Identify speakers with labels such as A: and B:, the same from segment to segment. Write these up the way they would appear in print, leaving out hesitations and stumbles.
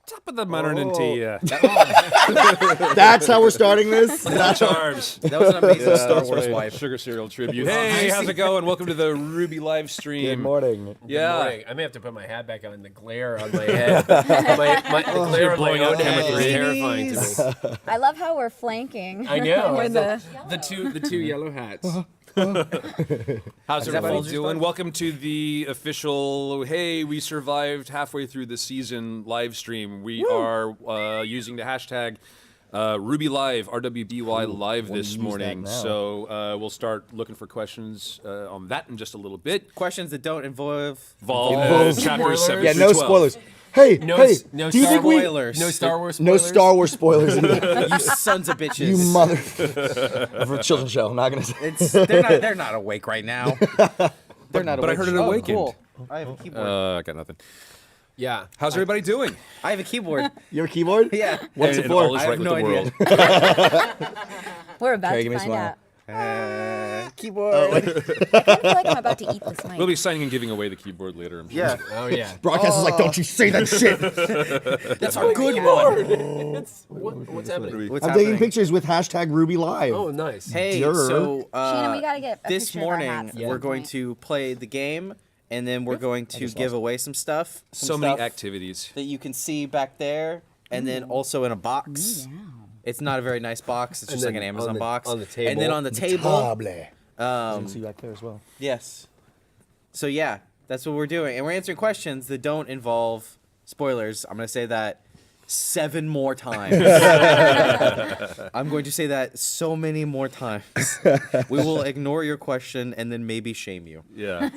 A: Top of the morning to you.
B: That's how we're starting this?
A: Charge.
C: That was an amazing Star Wars wife.
A: Sugar cereal tribute. Hey, how's it going? Welcome to the RWBY live stream.
B: Good morning.
A: Yeah.
D: Good morning. I may have to put my hat back on. The glare on my head. The glare on my own head is terrifying to me.
E: I love how we're flanking.
D: I know.
E: With
D: the two yellow hats.
A: How's everybody doing? Welcome to the official, hey, we survived halfway through the season live stream. We are using the hashtag RWBY Live, RWBY Live this morning. So we'll start looking for questions on that in just a little bit.
C: Questions that don't involve
A: chapters 7
B: Yeah,
A: through
B: no
A: 12.
B: spoilers. Hey,
D: No,
B: hey,
D: no
B: do you think we...
C: spoilers.
D: No Star Wars
B: No
D: spoilers?
B: Star Wars spoilers. Either.
C: You sons of bitches.
B: You mother... For a children's show, I'm not going to say.
C: They're not awake right now. They're not awake.
A: But I heard it awakened.
C: Cool. I have a keyboard.
A: I got nothing.
D: Yeah.
A: How's everybody doing?
C: I have a keyboard.
B: You have a keyboard?
C: Yeah.
B: What's
A: And
B: it for?
A: all is
C: I
A: right
C: have
A: with
C: no
A: the
C: idea.
A: world.
E: We're about
B: Okay,
E: to
B: give me a
E: find
B: smile.
E: out.
C: Keyboard.
E: I feel like I'm about to eat this mic.
A: We'll be signing and giving away the keyboard later, I'm sure.
C: Yeah.
D: Oh yeah.
B: Broadcast is like, don't you say that shit.
C: That's our good one.
D: What's happening?
C: What's
B: I'm
C: happening?
B: taking pictures with hashtag RWBY Live.
D: Oh nice.
C: Hey,
B: Dear.
C: so
E: Sheena, we gotta get a
C: this
E: picture of our
C: morning
E: hats at
C: we're
E: some
C: going
E: point.
C: to play the game, and then we're going to give away some stuff.
A: So many activities.
C: that you can see back there, and then also in a box. It's not a very nice box. It's
D: And
C: just like
D: then
C: an Amazon
D: on the-
C: box.
D: on the
C: And then
D: table.
C: on the table.
B: Can see back there as well.
C: Yes. So yeah, that's what we're doing, and we're answering questions that don't involve spoilers. I'm gonna say that 7 more times. I'm going to say that so many more times. We will ignore your question and then maybe shame you.
A: Yeah.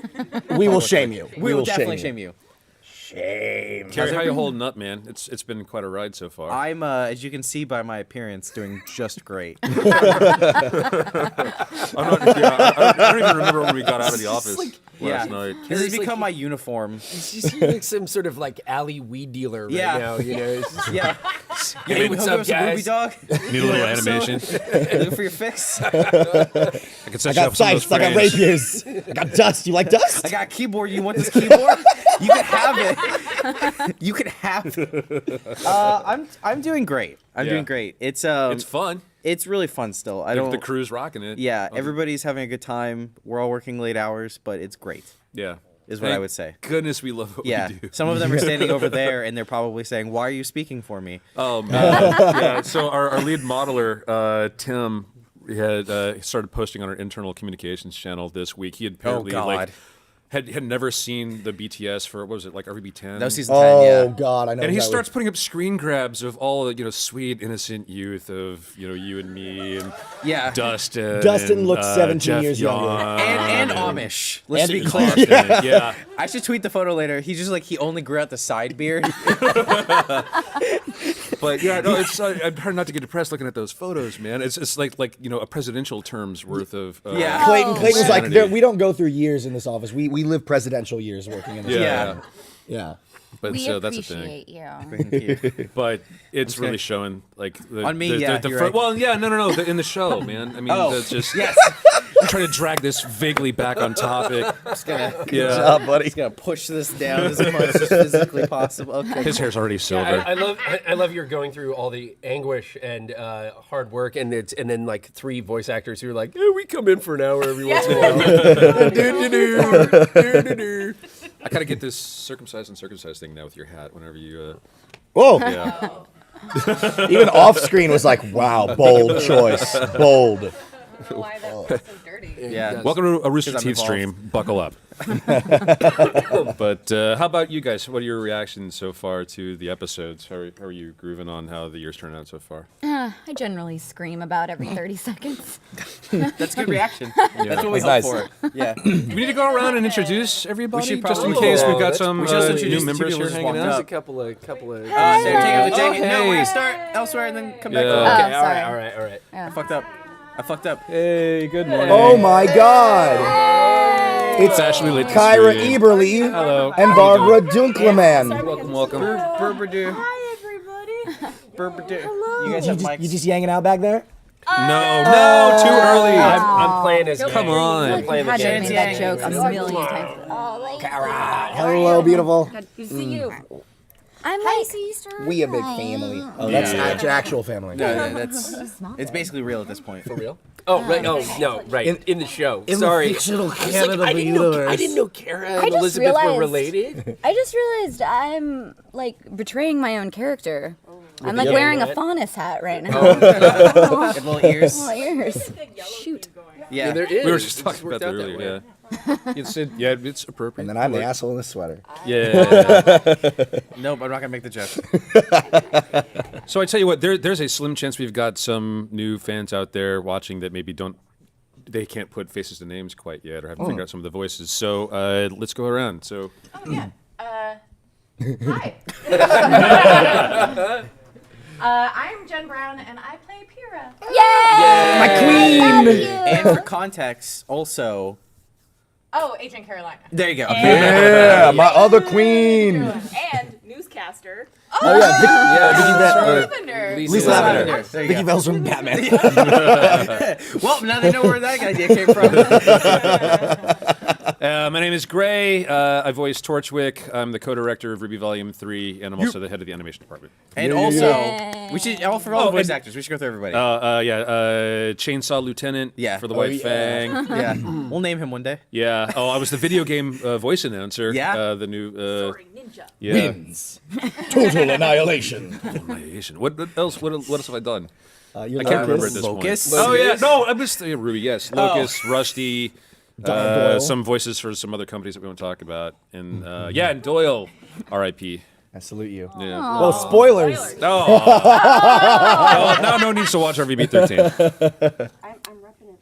B: We will shame you.
C: We will definitely shame you.
B: Shame.
A: Carrie, how you holding up, man? It's been quite a ride so far.
C: I'm, as you can see by my appearance, doing just great.
A: I don't even remember when we got out of the office last night.
C: This has
D: It's like
C: become
D: you-
C: my uniform.
D: It's just you're like some sort of like alley weed dealer right
C: Yeah.
D: now. You know. It's just,
C: Yeah.
D: Hey, what's up, guys?
C: Dog?
A: Need a little animation.
C: Looking for your fix?
A: I can set
B: I
A: you up
B: got
A: some of those
B: scythes, I got
A: frames.
B: rapiers, I got dust. You like dust?
C: I got a keyboard. You want this keyboard? You can have it. You can have it. I'm doing great. I'm
A: Yeah.
C: doing great. It's
A: fun.
C: It's really fun still. I
A: The
C: don't.
A: crew's rocking it.
C: Yeah, everybody's having a good time. We're all working late hours, but it's great.
A: Yeah.
C: Is what I would say.
A: Goodness, we love what
C: Yeah,
A: we do.
C: some of them are standing over there, and they're probably saying, "Why are you speaking for me?"
A: Oh man. Yeah. So our lead modeler, Tim, had started posting on our internal communications channel this week. He had apparently
C: God.
A: had never seen the BTS for what was it, like RWBY 10?
C: That was season 10. Yeah.
B: Oh God, I know.
A: And he
B: that
A: starts putting up screen grabs of all the sweet innocent youth of you and me and
C: Yeah.
A: Dustin.
B: Dustin looks 17
A: Jeff
B: years younger.
A: Young,
C: And Amish. Let's be
A: and
C: clear.
A: Austin, yeah.
C: I should tweet the photo later. He's just like he only grew out the side beard.
A: But yeah, no, it's I'm hard not to get depressed looking at those photos, man. It's like a presidential term's worth of
C: Yeah.
B: Clayton was like,
A: insanity.
B: we don't go through years in this office. We live presidential years working in this.
A: Yeah.
B: office. Yeah.
A: But
E: We
A: so that's a thing.
E: appreciate you.
C: Thank you.
A: But it's really showing like the,
C: On me,
A: the,
C: yeah,
A: the
C: you're
A: front,
C: right.
A: well, yeah, no, in the show, man. I mean,
C: Oh,
A: that's just
C: yes.
A: I'm trying to drag this vaguely back on topic.
C: Just gonna,
A: Yeah,
B: buddy.
C: just gonna push this down as much as physically possible. Okay.
A: his hair's already silver.
D: I love you're going through all the anguish and hard work, and then like 3 voice actors who are like, we come in for an hour every once in a while.
A: I kind of get this circumcised thing now with your hat. Whenever you,
B: Whoa.
A: yeah,
B: Even off screen was like, wow, bold choice, bold.
E: Why that's so dirty.
C: Yeah.
A: welcome to a Rooster
C: I'm
A: Teeth
C: involved.
A: stream. Buckle up. But how about you guys? What are your reactions so far to the episodes? How are you grooving on how the year's turned out so far?
E: I generally scream about every 30 seconds.
C: That's a good reaction. That's what we
B: That's
C: hope
B: nice.
C: for. Yeah.
A: Do we need to go around and introduce everybody,
C: should
A: just in
C: probably-
A: case we've got
D: that's-
A: some
C: we just
A: new
C: introduced
A: members
C: two
A: here
C: people just
A: hanging
C: walked
A: out?
D: There's
C: up.
D: a couple of.
C: They're taking the Jake.
A: Oh,
C: No, we're
A: hey.
C: gonna start elsewhere and then come back
A: Yeah.
C: over.
E: Oh,
D: Okay,
E: sorry.
D: all right.
C: I fucked up.
A: Hey, good morning.
B: Oh my God. It's
A: Fashionably lit
B: Kyra
A: stream.
B: Eberly
A: Hello.
B: and Barbara Dunkleman.
A: Welcome.
C: Burberdoo.
E: Hi, everybody.
C: Burberdoo. You guys have mics.
B: You just hanging out back there?
A: No, too early.
D: I'm playing as
A: Come on.
D: I'm playing the
E: Had to
D: game.
E: made that joke a million times. Oh,
B: Hello, beautiful.
E: Good to see you. I'm
F: Hi,
E: like,
F: sister.
B: We a big family. Oh, that's
A: Yeah.
B: not your actual family.
C: No, it's basically real at this point.
D: For real? Oh, right. Oh, no, right. In the show.
B: In
D: Sorry.
B: the fictional
D: I was like,
B: canon
D: I
B: of the
D: didn't know,
B: universe.
D: I didn't know Kara
E: I
D: and
E: just
D: Elizabeth were
E: realized-
D: related.
E: I just realized I'm like betraying my own character. I'm like
D: Yeah,
E: wearing
D: that.
E: a faunus hat right now.
C: Get little ears.
E: Oh, ears. Shoot.
C: Yeah.
D: There is.
A: We were just
D: It's
A: talking
D: worked
A: about that
D: out
A: earlier.
D: way.
A: Yeah. It's appropriate.
B: And then I'm the asshole in the sweater.
A: Yeah.
C: Nope, I'm not gonna make the joke.
A: So I tell you what, there's a slim chance we've got some new fans out there watching that maybe they can't put faces to names quite yet or haven't figured out some of the voices. So let's go around. So
F: Oh, yeah. Hi. I'm Jen Brown, and I play Pyrrha.
E: Yay!
B: My queen!
C: And for context, also,
F: Oh, Agent Carolina.
C: there you go.
B: Yeah, my other queen.
F: And newscaster.
B: Oh yeah, Vicky
F: Lavender.
B: Lisa Lavender.
C: There you
B: Vicky
C: go.
B: Bell's from Batman.
C: Well, now they know where that idea came from.
A: my name is Gray. I voice Torchwick. I'm the co-director of RWBY Volume 3, and I'm also the head of the animation department.
C: And
B: Yeah,
C: also,
E: yeah.
C: we should all the voice actors. We should go through everybody.
A: Chainsaw Lieutenant
C: Yeah.
A: for the
B: Oh,
A: White
B: yeah.
A: Fang.
C: yeah, we'll name him one day.
A: Yeah. Oh, I was the video game voice announcer.
C: Yeah?
A: The new.
F: Sorry, ninja.
A: Yeah.
B: Wins. Total annihilation.
A: Annihilation. What else? What else have I done?
B: You're
A: I can't remember
B: Locust.
A: at this
C: Locust?
A: point. Oh yeah,
D: Locust?
A: no, I'm just Ruby. Yes, Locust, Rusty,
B: Don Doyle.
A: some voices for some other companies that we won't talk about, and and Doyle, R.I.P.
B: I salute you.
A: Yeah.
B: Well, spoilers.
A: Oh. Now no one needs to watch RVB 13.
F: I'm repping it.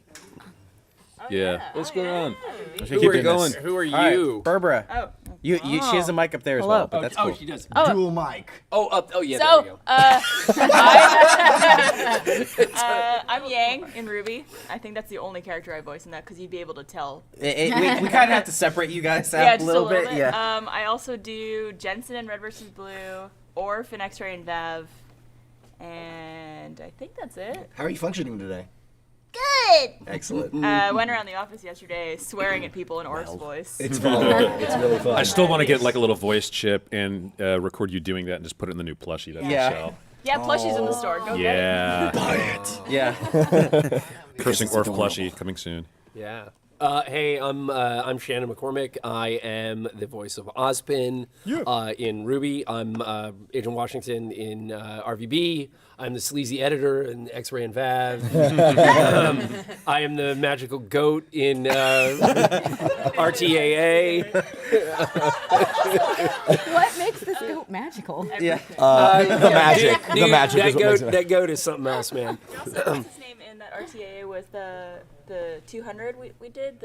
A: Yeah. What's going on?
C: Who
A: Keep it going.
D: Who are
C: All right,
D: you?
C: Berbera.
F: Oh.
C: You, she has a mic up there as well, but that's cool.
D: she does.
B: Dual mic.
D: Oh, up. Oh, yeah.
F: So,
D: there we go.
G: I'm Yang in RWBY. I think that's the only character I voice in that because you'd be able to tell.
C: We kind of have to separate you guys out
G: Yeah,
C: a
G: just
C: little bit. Yeah.
G: I also do Jensen in Red vs. Blue, Orf in X-Ray and Vav, and I think that's it.
B: How are you functioning today?
E: Good.
B: Excellent.
G: I went around the office yesterday swearing at people in Orf's voice.
B: It's fun. It's really fun.
A: I still want to get like a little voice chip and record you doing that and just put it in the new plushie that
C: Yeah.
A: we sell.
G: Yeah, plushies in the store. Go get
A: Yeah.
C: Yeah.
A: Cursing Orf plushie coming soon.
D: Yeah. Hey, I'm Shannon McCormick. I am the voice of Ozpin in RWBY. I'm Agent Washington in RVB. I'm the sleazy editor in X-Ray and Vav. I am the magical goat in RTAA.
E: What makes this goat magical?
C: Yeah.
B: The magic.
D: Dude,
B: The magic
D: that
B: is what makes
D: goat,
B: it.
D: that goat is something else, man.
G: Also, what's his name in that RTA was the 200 we did?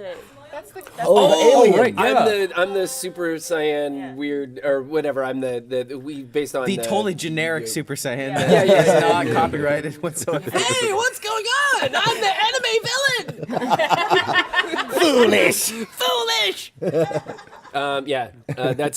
F: That's the.
B: Oh, the alien.
A: right.
D: I'm the Super Saiyan weird or whatever. I'm the we based on
C: The totally generic Super Saiyan that
D: Yeah, yeah,
C: is
D: yeah.
C: not copyrighted whatsoever.
D: Hey, what's going on? I'm the anime villain.
B: Foolish.
D: Foolish.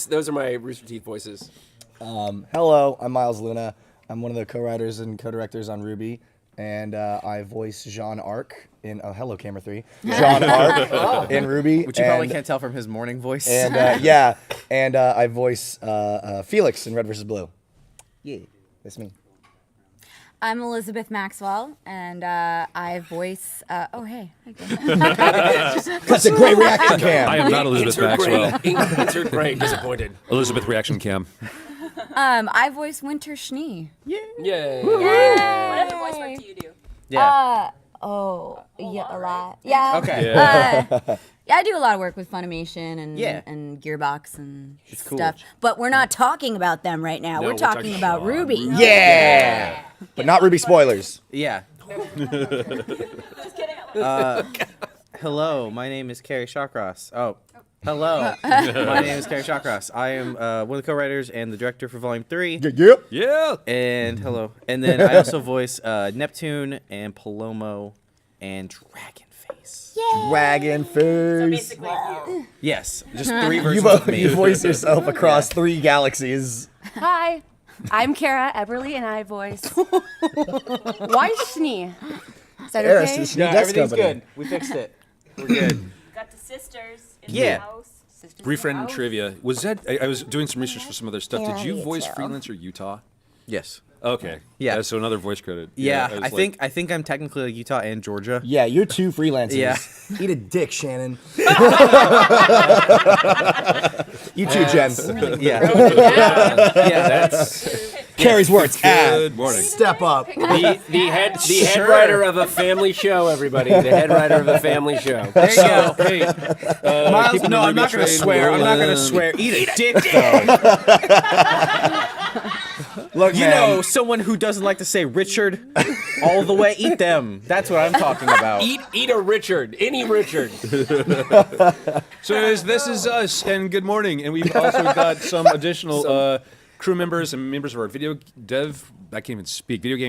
D: Those are my Rooster Teeth voices.
B: Hello, I'm Miles Luna. I'm one of the co-writers and co-directors on RWBY, and I voice Jean Arc in Hello Camera 3. Jean Arc in RWBY.
C: Which you probably can't tell from his morning voice.
B: And I voice Felix in Red vs. Blue. Yeah, that's me.
E: I'm Elizabeth Maxwell, and I voice. Oh, hey.
B: That's a great reaction cam.
A: I am not Elizabeth Maxwell.
D: Insert Gray, disappointed.
A: Elizabeth reaction cam.
E: I voice Winter Schnee.
D: Yay.
G: What other voice work do you do?
C: Yeah.
E: A lot. Yeah.
C: Okay.
E: Yeah, I do a lot of work with Funimation and
C: Yeah.
E: and Gearbox and
C: cool.
E: stuff. But we're not talking about them right now.
A: No,
E: we're talking about RWBY.
B: Yeah. But not RWBY spoilers.
C: Yeah. Hello, my name is Carrie Shawcross. Oh, hello. My name is Carrie Shawcross. I am one of the co-writers and the director for Volume 3.
B: Yep.
A: Yeah.
C: And hello. And then I also voice Neptune and Palomo and Dragonface.
B: Dragon face.
G: Basically, you.
C: Yes, just 3 versions of me.
B: You voice yourself across 3 galaxies.
F: Hi, I'm Kara Eberly, and I voice. Why Schnee? Is that
B: Eris,
F: okay?
B: the Schnee Desk Company.
C: We fixed it. We're good.
G: Got the sisters in
C: Yeah.
G: the house.
A: Brief Random Trivia. Was that? I was doing some research for some other stuff. Did you voice Freelancer Utah?
C: Yes.
A: Okay.
C: Yeah.
A: So another voice credit.
C: Yeah,
A: I
C: think I'm technically Utah and Georgia.
B: Yeah, you're two freelancers.
C: Yeah.
B: Eat a dick, Shannon. You too, Jen.
C: Yeah.
D: That's
B: Carrie's words.
A: Good morning.
B: Step up.
D: the head writer of a family show. Everybody, the head writer of a family show.
C: There you go.
A: Hey,
C: Miles,
A: keeping
C: no,
A: the
C: I'm not
A: Ruby
C: going to
A: train
C: swear. I'm not going to
A: rolling.
C: swear. Eat a dick, though.
B: Look,
C: You know, someone who doesn't like to say Richard all the way, eat them. That's what I'm talking about.
D: Eat a Richard, any Richard.
A: So this is us, and good morning. And we've also got some additional crew members and members of our video game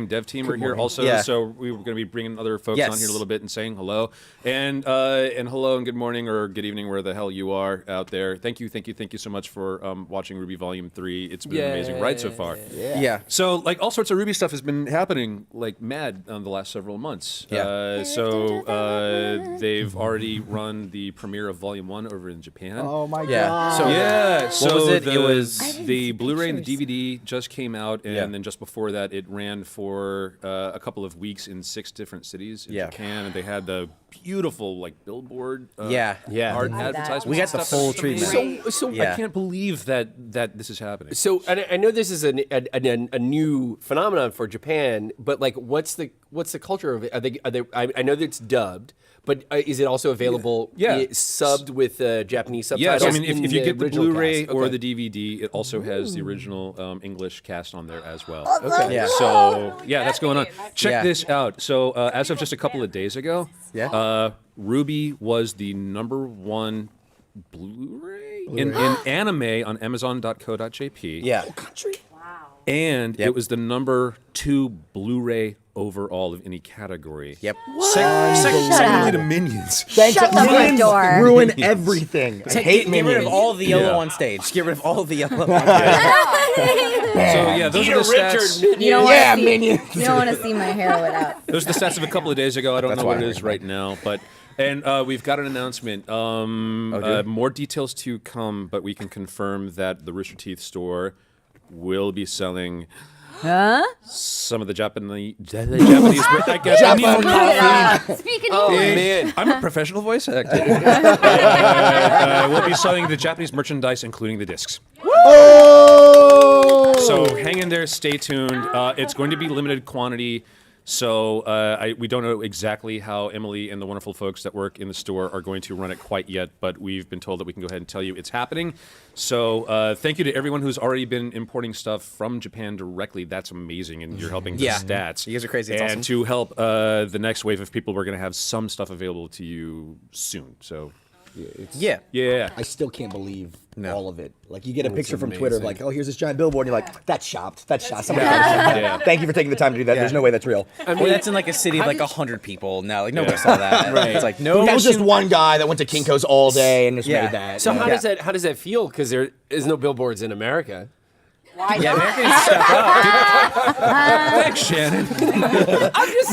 A: dev team are here also.
C: Yeah.
A: So we were going to be bringing other folks
C: Yes.
A: on here a little bit and saying hello. And hello and good morning or good evening where the hell you are out there. Thank you so much for watching RWBY Volume 3. It's been an amazing ride so far.
C: Yeah.
A: So, like, all sorts of RWBY stuff has been happening like mad the last several months.
C: Yeah.
A: They've already run the premiere of Volume 1 over in Japan.
B: Oh my
C: Yeah.
B: god.
C: So
A: Yeah. So
C: was it?
A: The,
C: It was-
A: the Blu-ray and the DVD just came out, and
C: Yeah.
A: then just before that, it ran for a couple of weeks in 6 different cities in
C: Yeah.
A: Japan, and they had the beautiful like billboard
C: Yeah.
A: art
E: Love that.
A: advertisements.
C: We got the
A: and stuff.
C: full
A: It's
C: treatment.
A: amazing. So
C: Yeah.
A: I can't believe that this is happening.
D: So I know this is a new phenomenon for Japan, but like, what's the culture of it? Are they? I know that it's dubbed, but is it also available?
A: Yeah.
D: Subbed with Japanese
A: Yeah,
D: subtitles.
A: so I mean,
D: in
A: if you get the
D: original
A: Blu-ray
D: cast?
A: or
D: Okay.
A: the DVD, it also has the original English cast on there as well.
C: Okay. Yeah.
A: So yeah, that's going on. Check
C: Yeah.
A: this out. So as of just a couple of days ago,
C: Yeah.
A: RWBY was the #1 Blu-ray in anime on Amazon.co.jp.
C: Yeah.
A: And it was the #2 Blu-ray overall of any category.
C: Yep.
A: Secondly to Minions.
B: Thanks.
E: Shut the front
B: Minions
E: door.
B: ruin everything. I hate
C: Get rid
B: Minions.
C: of all the yellow
A: Yeah.
C: on stage. Get rid of all the yellow.
A: So yeah, those
D: Eat
A: are
D: a
A: the stats.
D: Richard.
E: You don't
B: Yeah,
E: want to see.
B: Minions.
E: You don't want to see my hair without.
A: Those are the stats of a couple of days ago. I don't
C: That's
A: know what
C: why
A: it
C: I
A: is
C: recommend.
A: right now, but we've got an announcement. More details to come, but we can confirm that the Rooster Teeth store will be selling some of the Japanese. I guess I need more coffee.
F: Speaking
D: Oh
F: English.
D: man.
A: I'm a professional voice actor. We'll be selling the Japanese merchandise, including the discs.
B: Oh!
A: So hang in there, stay tuned. It's going to be limited quantity. So we don't know exactly how Emily and the wonderful folks that work in the store are going to run it quite yet, but we've been told that we can go ahead and tell you it's happening. So thank you to everyone who's already been importing stuff from Japan directly. That's amazing, and you're helping
C: Yeah.
A: the stats.
C: You guys are crazy. It's
A: and
C: awesome.
A: to help the next wave of people, we're going to have some stuff available to you soon. So
C: Yeah.
A: yeah.
B: I still can't believe
C: No.
B: all of it. Like, you get a picture from
A: amazing.
B: Twitter, like, oh, here's this giant billboard, and you're like, that's shopped. That's shot. Somebody
A: Yeah.
B: Thank you for taking the time to do that.
C: Yeah.
B: There's no way that's real.
C: I mean, that's in like a city of like 100 people now. Like nobody saw that.
D: Right.
C: It's like no.
B: That was just one guy that went to Kinko's all day and just
C: Yeah.
B: made that.
D: So
B: you know?
D: how does that feel? Because there is no billboards in America.
C: Yeah, Americans step up.
A: Thanks, Shannon.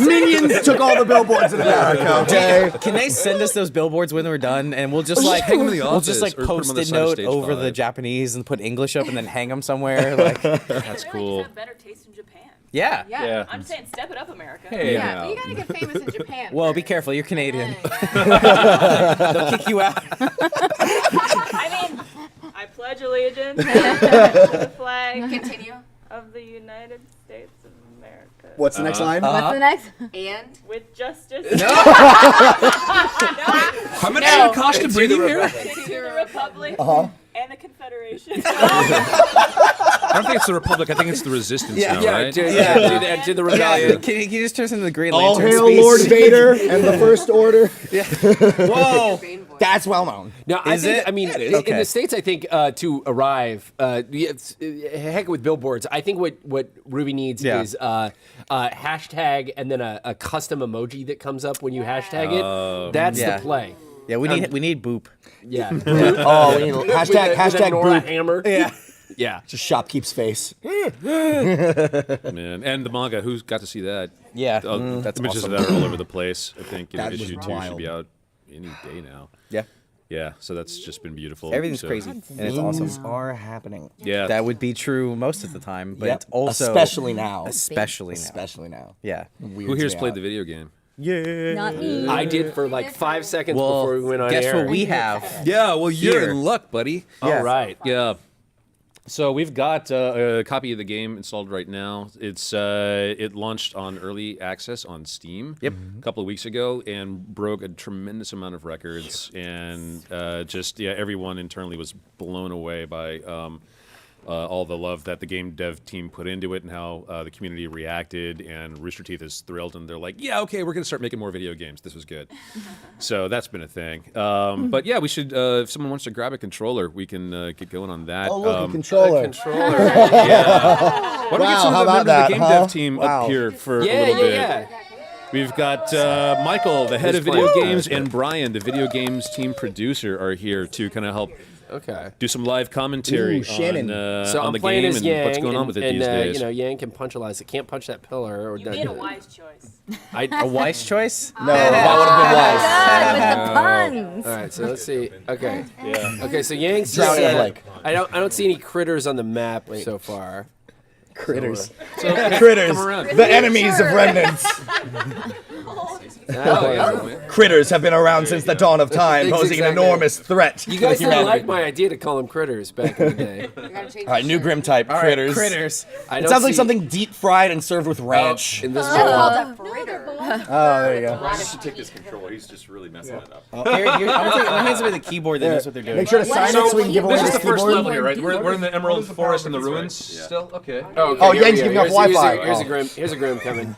B: Minions took all the billboards in America, okay?
C: Can they send us those billboards when we're done, and we'll just like
A: hang 'em in the
C: we'll just
A: office
C: like
A: or put 'em on the
C: post-it
A: side of
C: note
A: stage
C: over the
A: 5.
C: Japanese and put English up and then hang them somewhere. Like,
A: That's cool.
G: Have better taste in Japan.
C: yeah.
A: Yeah.
G: I'm saying step it up, America.
A: Hey,
F: Yeah,
A: now.
F: but you gotta get famous in Japan.
C: Well, be careful. You're Canadian. They'll kick you out.
G: I mean, I pledge allegiance to the flag
F: Continue.
G: of the United States of America.
B: What's the next line?
E: What's the next?
F: And
G: With justice.
A: How much did it cost to bring you here?
G: To the Republic and the Confederation.
A: I don't think it's the Republic. I think it's the Resistance now, right?
D: To the rebellion.
C: Can you just turn us into the Green
B: All
C: Lantern
B: hail
C: speech?
B: Lord Vader and the First Order.
C: Whoa.
B: That's well known.
D: No,
C: Is it?
D: I mean, in
C: Okay.
D: the States, I think to arrive, heck with billboards. I think what RWBY needs
C: Yeah.
D: is hashtag and then a custom emoji that comes up when you hashtag it. That's
C: Yeah.
D: the play.
C: Yeah, we need boop.
D: Yeah.
B: Oh, we need hashtag
D: with a Nora
B: boop.
D: hammer.
C: Yeah.
D: Yeah.
B: Just Shopkeep's face.
A: Man, and the manga. Who's got to see that?
C: Yeah.
A: That's
C: That's
A: images
C: awesome.
A: of that are all over the place. I think
B: That
A: issue
B: was
A: 2 should
B: wild.
A: be out any day now.
C: Yeah.
A: Yeah, so that's just been beautiful.
C: Everything's
A: So-
C: crazy, and it's
B: Things
C: awesome.
B: are happening.
A: Yeah,
C: That would be true most of the time, but
B: Yep.
C: it's also
B: especially now.
C: especially now. Yeah.
A: who here's played the video game?
E: Not me.
D: I did for like 5 seconds
C: Well,
D: before we went on
C: guess
D: air.
C: what we have?
A: Yeah, well, you're
C: Here.
A: in luck, buddy.
C: Yeah.
D: All right.
A: Yeah. So we've got a copy of the game installed right now. It launched on early access on Steam a couple of weeks ago and broke a tremendous amount of records. And everyone internally was blown away by all the love that the game dev team put into it and how the community reacted. And Rooster Teeth is thrilled, and they're like, "Yeah, okay, we're gonna start making more video games. This was good." So that's been a thing. But yeah, we should. If someone wants to grab a controller, we can get going on that.
B: Oh, look, a controller.
D: Controller.
A: Yeah. Why don't we get some
B: Wow,
A: of
B: how
A: the
B: about
A: members of the
B: that,
A: game
B: huh?
A: dev team
B: Wow.
A: up here for a
D: Yeah,
A: little bit?
D: yeah.
A: We've got Michael, the head
D: Who's
A: of video
D: playing?
A: games, and Brian, the video games team producer, are here to kind of help
D: Okay.
A: do some live commentary
B: Ooh, Shannon.
D: So
A: on
D: I'm
A: the
D: playing
A: game
D: as
A: and
D: Yang,
A: what's going on with it
D: and,
A: these days.
D: Yang can punch a lot. It can't punch that pillar. Or
G: You made a wise choice.
C: A wise choice?
B: No, that would have been wise.
E: God, with the puns.
D: All right, so let's see. Okay. Yeah. Okay, so Yang
B: Drown in a
D: said,
B: lake.
D: I don't see any critters on the map so far.
B: Critters.
A: So,
B: Critters.
A: come around.
B: The enemies of remnants.
D: Oh, yeah.
B: Critters have been around since the dawn of time, posing an
D: Exactly.
B: enormous threat to
D: You guys didn't
B: humanity.
D: like my idea to call them critters back in the day.
B: All right, new Grim type,
C: All right,
B: critters.
C: critters.
D: I
B: It
D: don't
B: sounds like
D: see-
B: something deep fried and served with ranch.
D: in this
E: Oh.
D: world.
B: Oh, there you go.
H: Ryan should take this controller. He's just really messing it up.
C: Here, I'm gonna hand somebody the keyboard that knows what they're doing.
B: Make sure to sign it so we can give away
A: This is
B: this
A: the first
B: keyboard.
A: level here, right? We're in the Emerald Forest and the ruins still? Okay.
D: Oh,
B: Oh,
D: here
B: Yang's
D: we go.
B: giving off
D: Here's
B: Wi-Fi.
D: Here's a
B: Oh.
D: grim. Here's a grim coming.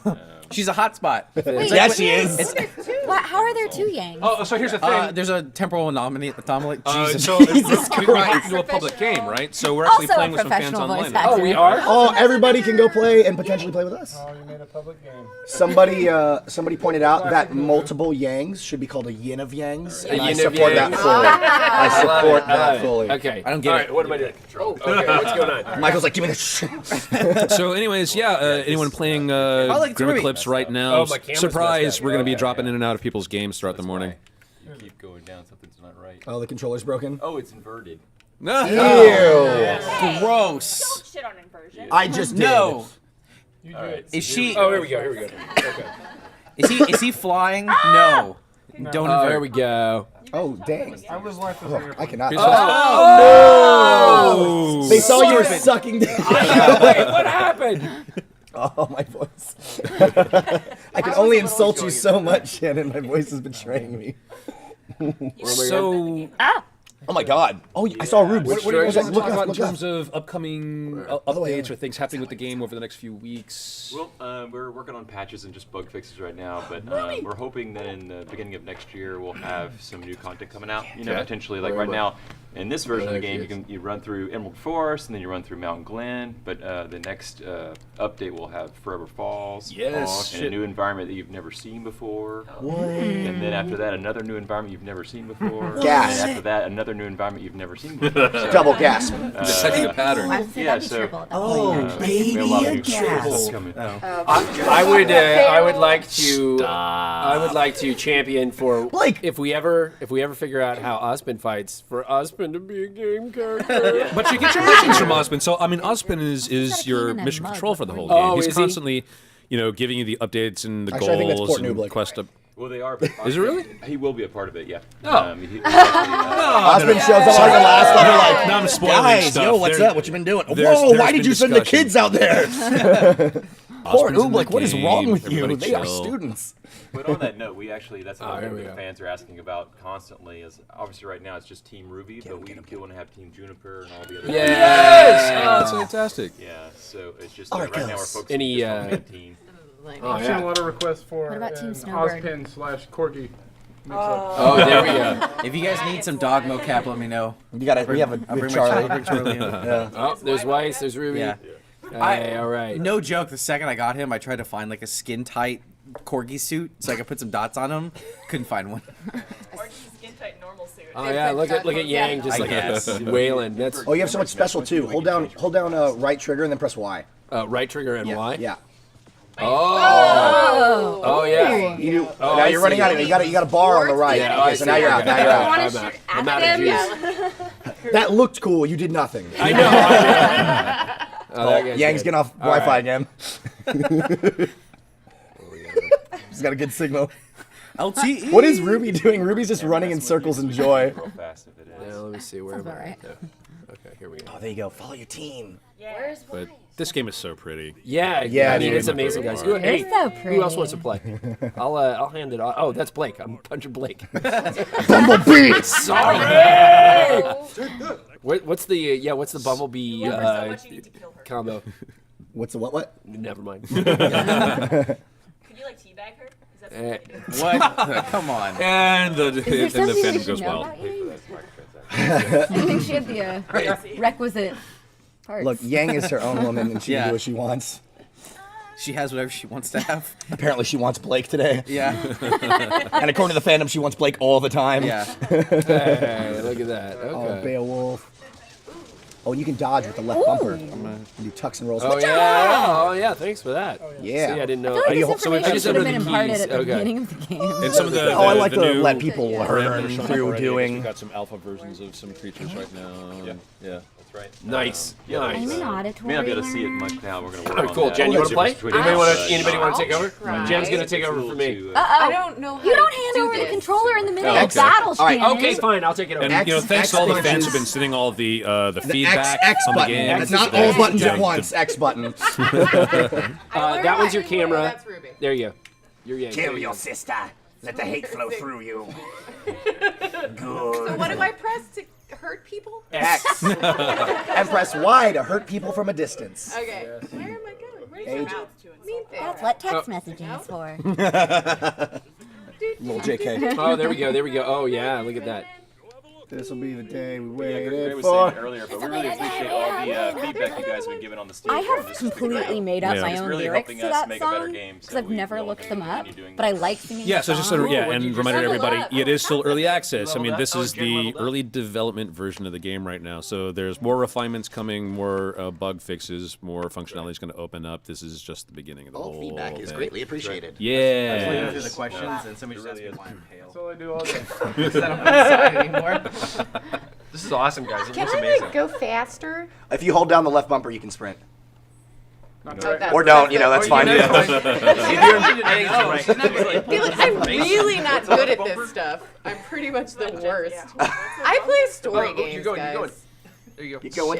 C: She's a hotspot.
B: Yeah, she is.
E: What, how are there two Yangs?
A: Oh, so here's the thing.
C: There's a temporal anomaly. Jesus.
A: So we have to do a public game, right? So we're actually
E: Also a
A: playing with some fans
E: professional voice
A: online.
E: actor.
D: Oh, we are.
B: Oh, everybody can go play and potentially play with us.
I: Oh, you made a public game.
B: Somebody pointed out that multiple Yangs should be called a yin of Yangs, and I
D: yin of
B: support that
D: Yangs.
B: fully. I support that fully.
D: Okay.
C: I don't get
D: All
C: it.
D: right, what am I doing? Oh, okay. What's going on?
B: Michael's like, give me the shit.
A: So, anyways, yeah. Anyone playing
C: like
A: Grim
C: Ruby.
A: Eclipse right now?
D: Oh, my camera's
A: Surprise!
D: messed up.
A: We're going to be dropping in and out of people's games throughout the morning.
H: You keep going down, something's not right.
B: Oh, the controller's broken.
H: Oh, it's inverted.
B: Ew.
C: Gross.
G: Don't shit on inversion.
B: I just did.
C: No.
H: All right.
C: Is she?
D: Oh, here we go. Here we go. Okay.
C: Is he flying? No. Don't
D: Oh,
C: invert.
D: there we go.
B: Oh, dang.
I: I live life as
B: Oh, I cannot.
A: Oh,
B: They saw you were sucking down.
D: Wait, what happened?
B: Oh, my voice. I can only insult you so much, Shannon. My voice is betraying me.
A: So,
B: Oh my God. Oh, I saw Rubes.
A: what are you guys
B: Look
A: talking
B: left,
A: about in
B: look
A: terms
B: left.
A: of upcoming updates or things happening with the game over the next few weeks?
H: Well, we're working on patches and just bug fixes right now, but we're hoping that in the beginning of next year we'll have some new content coming out. You know,
A: Okay.
H: potentially like right now, in this version of the game, you run through Emerald Forest and then you run through Mountain Glen. But the next update will have Forever Falls.
A: Yes,
H: and
A: shit.
H: a new environment that you've never seen before.
B: What?
H: And then after that, another new environment you've never seen before.
B: Gasp.
H: And after that, another new environment you've never seen before. So,
B: Double gasp.
A: Detecting a pattern.
E: I would say
H: yeah,
E: that'd be
H: so-
E: triple at that
B: Oh,
E: point.
H: we have a lot of new
B: gas.
H: stuff coming.
D: I would like to champion for
B: Blake.
D: if we ever figure out how Osmond fights, for Osmond to be a game character.
A: But you get your missions from Osmond. So, I mean, Osmond is
E: got a
A: your
E: can and a
A: mission
E: mug
A: control for the whole
E: before
A: game.
D: you- Oh,
A: He's
D: is he?
A: constantly, giving you the updates and the
B: Actually, I think that's
A: goals
B: Port
A: and
B: Nublik.
A: quest up.
H: Well, they are. But
A: Is it really?
H: He will be a part of it, yeah.
A: Oh.
B: Osmond shows up on the last level like,
A: Now I'm spoiling
B: guys,
A: stuff.
B: yo, what's
A: There-
B: up? What you been doing?
A: there's-
B: Whoa,
A: there's
B: why did
A: been
B: you send the
A: discussion.
B: kids out there? Poor
A: Osmond's in the
B: Ooblik, what is wrong
A: game.
B: with you?
A: Everybody
B: They are
A: chill.
B: students.
H: But on that note, that's
D: Oh,
H: another
D: here
H: thing
D: we
H: that
D: go.
H: fans are asking about constantly. Is obviously right now it's just Team Ruby, but we do want to have Team Juniper and all the other.
A: Yes! Oh, that's fantastic.
H: Yeah, so it's just
B: All
H: right
B: right,
H: now we're
B: girls.
H: focusing
D: Any,
H: just on that team.
D: Oh,
I: I've seen
D: yeah.
I: a lot of requests for
E: What about Team
I: an
E: Snowbird?
I: Ozpin/Corgi mix-up.
D: Oh, there we go.
C: If you guys need some dog mocap, let me know.
B: We have
C: I'll
B: a
C: bring
B: Charlie.
C: my Charlie in.
B: Yeah.
D: Oh, there's Weiss, there's Ruby.
C: Yeah.
D: Hey, all right.
C: No joke. The second I got him, I tried to find like a skin tight corgi suit so I could put some dots on him. Couldn't find one.
G: Or just a skin tight normal suit.
D: Oh yeah, look at Yang just
C: I
D: like
C: guess.
D: wailing. That's
B: Oh, you have so much special too. Hold down right trigger and then press Y.
D: right trigger and Y.
B: Yeah.
D: Oh. Oh yeah.
B: You do.
D: Oh,
B: now
D: I
B: you're running
D: see.
B: out of it. You got a bar on the right.
D: Yeah,
B: Okay,
D: I
B: so
D: see.
B: now you're out. Now you're out.
D: I'm out of juice.
B: That looked cool. You did nothing.
D: I know. Oh, that guy's
B: Yang's
D: good.
B: getting off
D: All
B: Wi-Fi
D: right.
B: again. He's got a good signal.
C: LTE.
B: What is Ruby doing? Ruby's just running in circles in joy.
H: Real fast if it is.
D: Yeah, let me see where.
E: Sounds about right.
D: Okay, here we go.
B: Oh, there you go. Follow your team.
G: Where's
A: But this game is so pretty.
D: Yeah,
B: Yeah,
D: I mean
B: dude.
D: it's amazing, guys. Hey,
E: They're so
D: who else
E: pretty.
D: wants to play? I'll hand it off. Oh, that's Blake. I'm punching Blake.
B: Bumblebee!
D: Sorry. What's the what's the Bumblebee
G: so much you need to kill her.
D: combo?
B: What's the what?
D: Never mind.
G: Could you like teabag her? Is that
D: Eh,
G: something
C: What? Come on.
A: And the
E: Is there something
A: fandom
E: we
A: goes
E: should know
A: wild.
E: about Yang? I think she had the requisite parts.
B: Look, Yang is her own woman, and she can
C: Yeah.
B: do what she wants.
C: She has whatever she wants to have.
B: Apparently, she wants Blake today.
C: Yeah.
B: And according to the fandom, she wants Blake all the time.
C: Yeah.
D: hey, look at that.
B: Oh,
D: Okay.
B: Beowulf. Oh, and you can dodge with the left bumper. I'm gonna do tucks and rolls.
D: Oh yeah. Oh yeah. Thanks for that.
B: Yeah.
D: See, I didn't know.
E: I feel like
B: you-
E: this
B: so
E: information
D: just
E: should have
D: under
E: been
D: the
E: imparted
D: keys.
E: at the
D: Okay.
E: beginning of the game.
A: And some of the,
B: Oh, I like
A: the
B: to
A: new
B: let people
E: Yeah.
B: learn
A: Showing up
B: through
A: already.
B: doing.
A: We've got some alpha versions of some creatures right now. and- yeah.
H: That's right.
D: Nice.
H: Yeah,
E: I'm
D: Nice.
E: an
H: May
E: auditory
H: not be able to see it
E: learner.
H: much now. We're going to work
D: Oh,
H: on
D: cool.
H: that.
D: Jen, you want to play?
H: Between
D: Anybody want to take over?
F: try.
D: Jen's gonna take over for me.
F: I don't know how
E: You don't
F: to
E: hand
F: do
E: over the
F: this.
E: controller in the middle
A: Oh,
E: of
A: okay.
E: battle,
B: All right,
E: Shannon.
D: Okay, fine. I'll take it over.
A: And thanks to all the
B: X
A: fans who've been
B: punches.
A: sending all the feedback
B: X
A: on the
B: button.
A: game.
B: It's not
D: X
B: all
D: is
B: buttons
A: the-
B: at once. X button.
D: That one's your camera.
F: That's Ruby.
D: There you go. You're Yang. There you go.
B: sister. Let the hate flow through you.
F: So what do I press to hurt people?
B: X. And press Y to hurt people from a distance.
F: Okay. Where am I going? Where's
B: Age.
F: your mouth? Mean thing.
E: That's what text messaging is for.
B: Little JK.
D: Oh, there we go. There we go. Oh yeah, look at that.
B: This will be the day we
H: Yeah, Gray
B: waited
H: was
B: for.
H: saying earlier, but we really appreciate all the feedback you guys have been giving on the stage.
E: I
H: for
E: have
H: this. It's been
E: completely
H: great.
E: made up
A: Yeah.
E: my
H: It's
E: own
H: really
E: lyrics
H: helping
E: to
H: us
E: that
H: make a better
E: song
H: game, so
E: because I've
H: we
E: never
H: will
E: looked them up,
H: continue doing
E: but I
H: this.
E: like singing.
A: Yeah,
E: the
A: so just
E: song.
A: and reminder everybody, it is still early access. I mean,
D: Leveled
A: this
D: up.
A: is
D: Oh, Jen
A: the
D: leveled up.
A: early development version of the game right now. So there's more refinements coming, more bug fixes, more functionality is going to open up. This is just the beginning of the whole
B: Feedback is
A: thing.
B: greatly appreciated.
A: Yeah.
C: Through the questions, and somebody just asked me why I'm pale.
I: That's all I do all day.
C: Because I don't decide anymore.
D: This is awesome, guys. It
F: Can
D: looks
F: I
D: amazing.
F: like go faster?
B: If you hold down the left bumper, you can sprint.
I: Not
F: Oh, that's-
B: Or don't, you know, that's fine.
F: I feel like I'm really not good at this stuff. I'm pretty much the worst. I play story games,
D: You're going.
F: guys.
D: You're going. There you go.
B: You're going.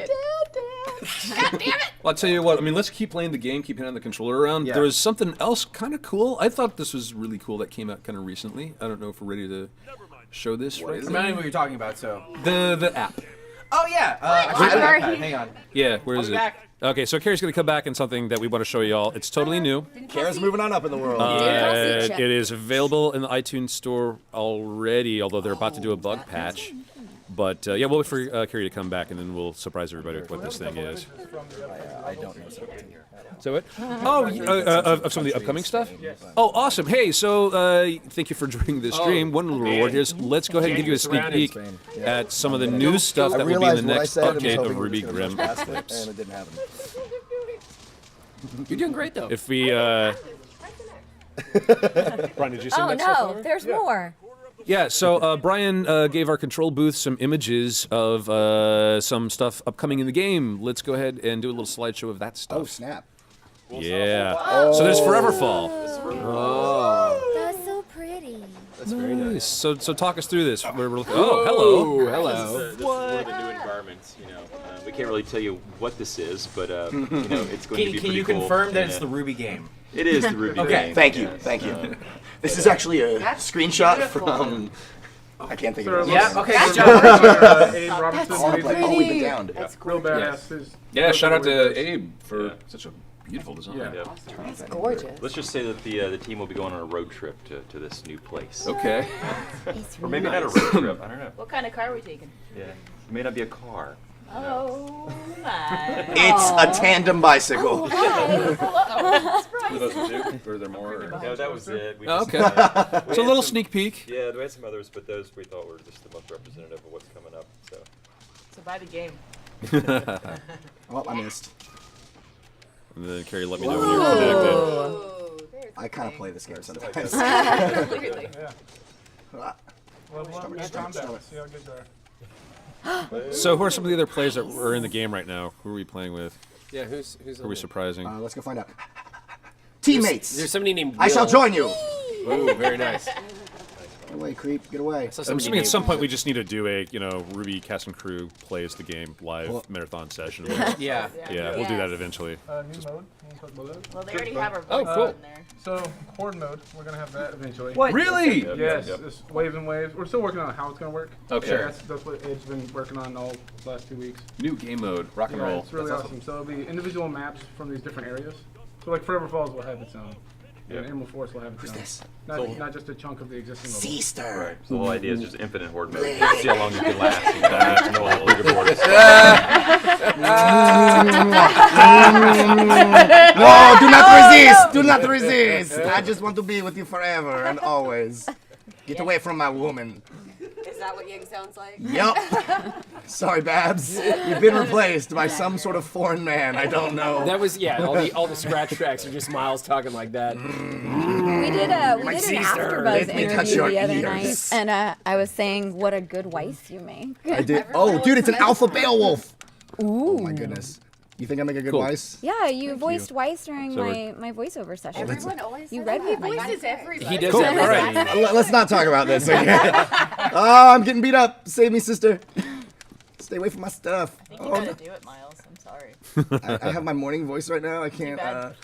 F: Shit. God damn it!
A: Well, I'll tell you what. I mean, let's keep playing the game, keep hitting the controller around.
C: Yeah.
A: There was something else kind of cool. I thought this was really cool that came out kind of recently. I don't know if we're ready to show this right
C: I'm
A: now.
C: not even what you're talking about, so.
A: The app.
C: Oh, yeah.
E: What?
C: Actually,
E: Where
C: I got
E: are
C: that.
E: he?
C: Hang on.
A: Yeah, where is
C: be
A: it?
C: back.
A: Okay, so Carrie's going to come back in something that we want to show you all. It's totally new.
B: Kara's moving on up in the world.
A: It is available in the iTunes store already, although they're about to do a bug patch. But yeah, we'll wait for Carrie to come back, and then we'll surprise everybody with what this thing is.
B: I don't know something.
A: So what? Oh, of some of the upcoming stuff? Oh, awesome. Hey, so thank you for joining the stream. One little reward here is let's go ahead and give you a sneak peek at some of the new stuff
B: I
A: that will be in
B: realized
A: the
B: what I
A: next
B: said and was
A: update
B: hoping
A: of
B: it was
A: RWBY
B: gonna
A: Grim
B: push past it,
A: Eclipse.
B: and it didn't happen.
D: You're doing great though.
A: If we, Brian, did you send
E: Oh
A: that stuff
E: no,
A: over?
E: there's more.
A: Yeah, so Brian gave our control booth some images of some stuff upcoming in the game. Let's go ahead and do a little slideshow of that stuff.
B: Oh, snap.
A: Yeah. So there's Foreverfall.
E: That's so pretty.
D: That's very nice.
A: Nice. So talk us through this. We're looking. Oh, hello.
D: Oh, hello.
H: This is one of the new environments. You know, we can't really tell you what this is, but you know, it's going to be
C: Can
H: pretty
C: you
H: cool.
C: confirm that
H: And,
C: it's the Ruby game?
H: It is the RWBY
C: Okay.
H: game.
B: Thank you.
H: yes.
B: Thank you. This is actually a screenshot from. I can't think of it.
C: Yeah, okay, good
I: Job.
C: job.
I: Abe
B: Oh,
I: Robinson.
B: but, oh, we've been downed.
I: Real badass. His-
A: Yeah, shout out to
I: Yeah.
A: Abe for
H: Yeah.
A: such a beautiful design.
I: Yeah.
H: Yep.
F: That's gorgeous.
H: Let's just say that the team will be going on a road trip to this new place.
A: Okay.
H: Or maybe not a road trip. I don't know.
G: What kind of car are we taking?
H: Yeah. It may not be a car.
G: Oh my.
B: It's a tandem bicycle.
A: Were those two? Were there more? Or?
H: No, that was it. We
A: Oh,
H: just,
A: okay.
H: we
A: So a
H: had
A: little
H: some-
A: sneak peek.
H: Yeah, we had some others, but those we thought were just the most representative of what's coming up. So.
G: So buy the game.
B: Oh, I missed.
A: And then Carrie, let me know when you're connected.
B: I kind of play this game sometimes.
F: Clearly.
I: Level up, get calm down. See how good you are.
A: So, who are some of the other players that are in the game right now? Who are we playing with?
D: Yeah, who's
A: Who are we surprising?
B: Let's go find out. Teammates.
D: There's somebody named Will.
B: I shall join you.
D: Ooh, very nice.
B: Get away, creep. Get away.
A: I'm assuming at some point we just need to do a, RWBY cast and crew plays the game live marathon session.
C: Yeah.
A: Yeah, we'll do that eventually.
I: New mode.
G: Well, they already have our
D: Oh,
G: voice
D: cool.
G: in there.
I: So, horde mode, we're going to have that eventually.
A: Really?
I: Yes, it's waves and waves. We're still working on how it's going to work.
A: Okay.
I: Yeah, that's what Edge's been working on all the last 2 weeks.
A: New game mode, rock and
I: Yeah,
A: roll.
I: it's really awesome. So it'll be individual maps from these different areas. So like Forever Falls will have its own. And Emerald Forest will have its own. Not just a chunk of the existing level.
B: Sister.
H: Right. So the whole idea is just infinite horde mode. See how long you can last. You can no leaderboards.
B: No, do not resist. Do not resist. I just want to be with you forever and always. Get away from my woman.
F: Is that what Yang sounds like?
B: Yep. Sorry, Babs. You've been replaced by some sort of foreign man. I don't know.
D: That was all the scratch tracks are just Miles talking like that.
E: We did an AfterBuzz
B: Let me touch your
E: interview the other
B: ears.
E: night, and I was saying what a good wife you make.
B: I did. Oh, dude, it's an alpha Beowulf. Ooh. Oh my goodness. You think I make a good Weiss?
E: Yeah, you voiced Weiss during
A: So
E: my voiceover session.
F: Everyone always
E: You
F: says
E: read
F: that.
E: me
F: Voices everybody.
D: He does
B: Cool.
D: that.
B: All
D: Right.
B: Let's not talk about this. Okay? Oh, I'm getting beat up. Save me, sister. Stay away from my stuff.
G: I think you gotta do it, Miles. I'm sorry.
B: I have my morning voice right now. I can't.
G: bad.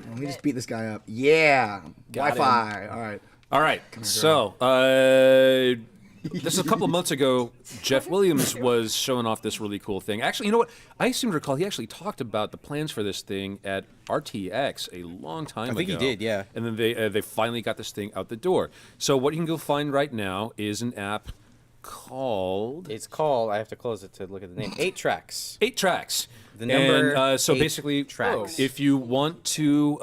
B: Let me just beat this guy up. Yeah.
A: Got
B: Wi-Fi. All right.
A: All right. So, this is a couple of months ago. Jeff Williams was showing off this really cool thing. Actually, you know what? I seem to recall he actually talked about the plans for this thing at RTX a long time ago.
C: I think he did, yeah.
A: And then they finally got this thing out the door. So what you can go find right now is an app called
C: It's called, I have to close it to look at the name, 8 Tracks.
A: 8 Tracks.
C: The number
A: And so
C: 8
A: basically,
C: tracks.
A: if you want to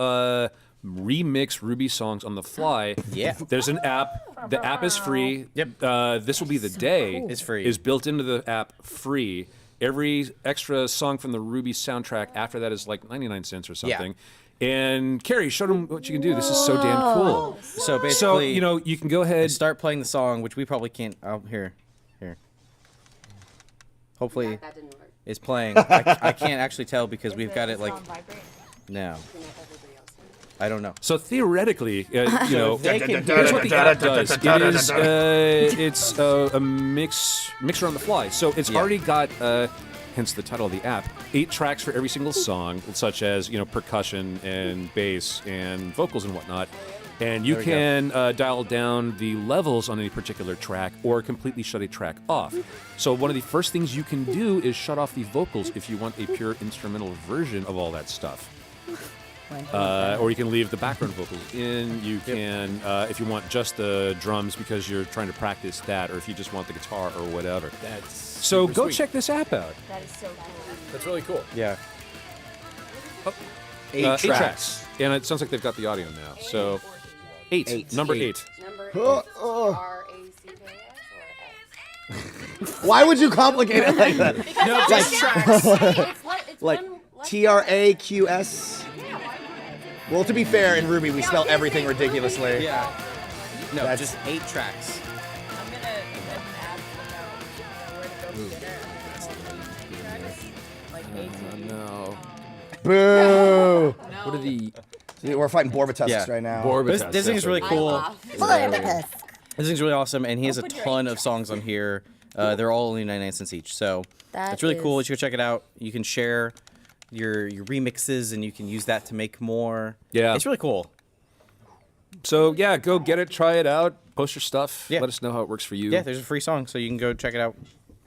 A: remix RWBY songs on the fly,
C: Yeah.
A: there's an app. The app is free.
C: Yep.
A: This will be the day.
C: It's free.
A: Is built into the app free. Every extra song from the RWBY soundtrack after that is like 99 cents or something. And Carrie, show them what you can do. This is so damn cool.
C: So basically,
A: So, you can go ahead.
C: start playing the song, which we probably can't. Oh, here. Hopefully,
F: That didn't work.
C: it's playing. I can't actually tell because we've got it like now. I don't know.
A: So theoretically,
C: They can hear
A: here's what the app does. It is it's a mixer on the fly. So it's already got, hence the title of the app, 8 tracks for every single song, such as percussion and bass and vocals and whatnot. And you can dial down the levels on any particular track or completely shut a track off. So one of the first things you can do is shut off the vocals if you want a pure instrumental version of all that stuff. Or you can leave the background vocals in. You can, if you want just the drums because you're trying to practice that, or if you just want the guitar or whatever.
D: That's
A: So
D: super
A: go
D: sweet.
A: check this app out.
G: That is so cool.
D: That's really cool.
C: Yeah.
A: Oh.
C: 8
A: 8
C: tracks.
A: tracks. And it sounds like they've got the audio now. So 8. Number 8.
F: Number 8.
B: oh.
F: RACKS or
B: Why would you complicate it like that?
F: No, just tracks. It's
B: Like
F: one less-
B: TRAQS. Well, to be fair, in RWBY we spell everything ridiculously.
C: Yeah. No,
B: That's-
C: just 8 tracks.
G: I'm gonna add where to go for dinner. Like 18.
A: No.
B: Boo!
A: What are the
B: See, we're fighting Borbatusks right now.
C: This thing is really cool.
E: Borbatusks.
C: This thing's really awesome, and he has a ton of songs on here. They're all only 99 cents each, so
E: That
C: it's really cool. You
E: is-
C: should go check it out. You can share your remixes, and you can use that to make more.
A: Yeah.
C: It's really cool.
A: So yeah, go get it, try it out, post your stuff.
C: Yeah.
A: Let us know how it works for you.
C: Yeah, there's a free song, so you can go check it out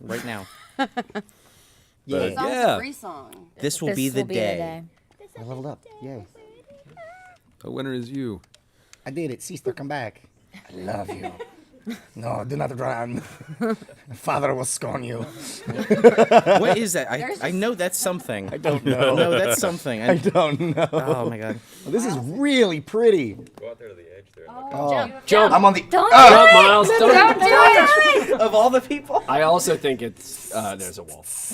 C: right now.
A: But,
F: Song's
A: yeah.
F: a free song.
C: This will be the day.
B: I leveled up. Yay.
A: The winner is you.
B: I did it. Sister, come back. I love you. No, do not run. Father will scorn you.
C: What is that? I know that's something. I
B: don't know.
C: No, that's something.
B: I don't know.
C: Oh my god.
B: This is really pretty.
H: Go out there to the edge there.
D: Jump.
B: I'm on the.
F: Don't
D: Jump, Miles.
F: Don't do it.
C: Of all the people.
D: I also think it's there's a wolf.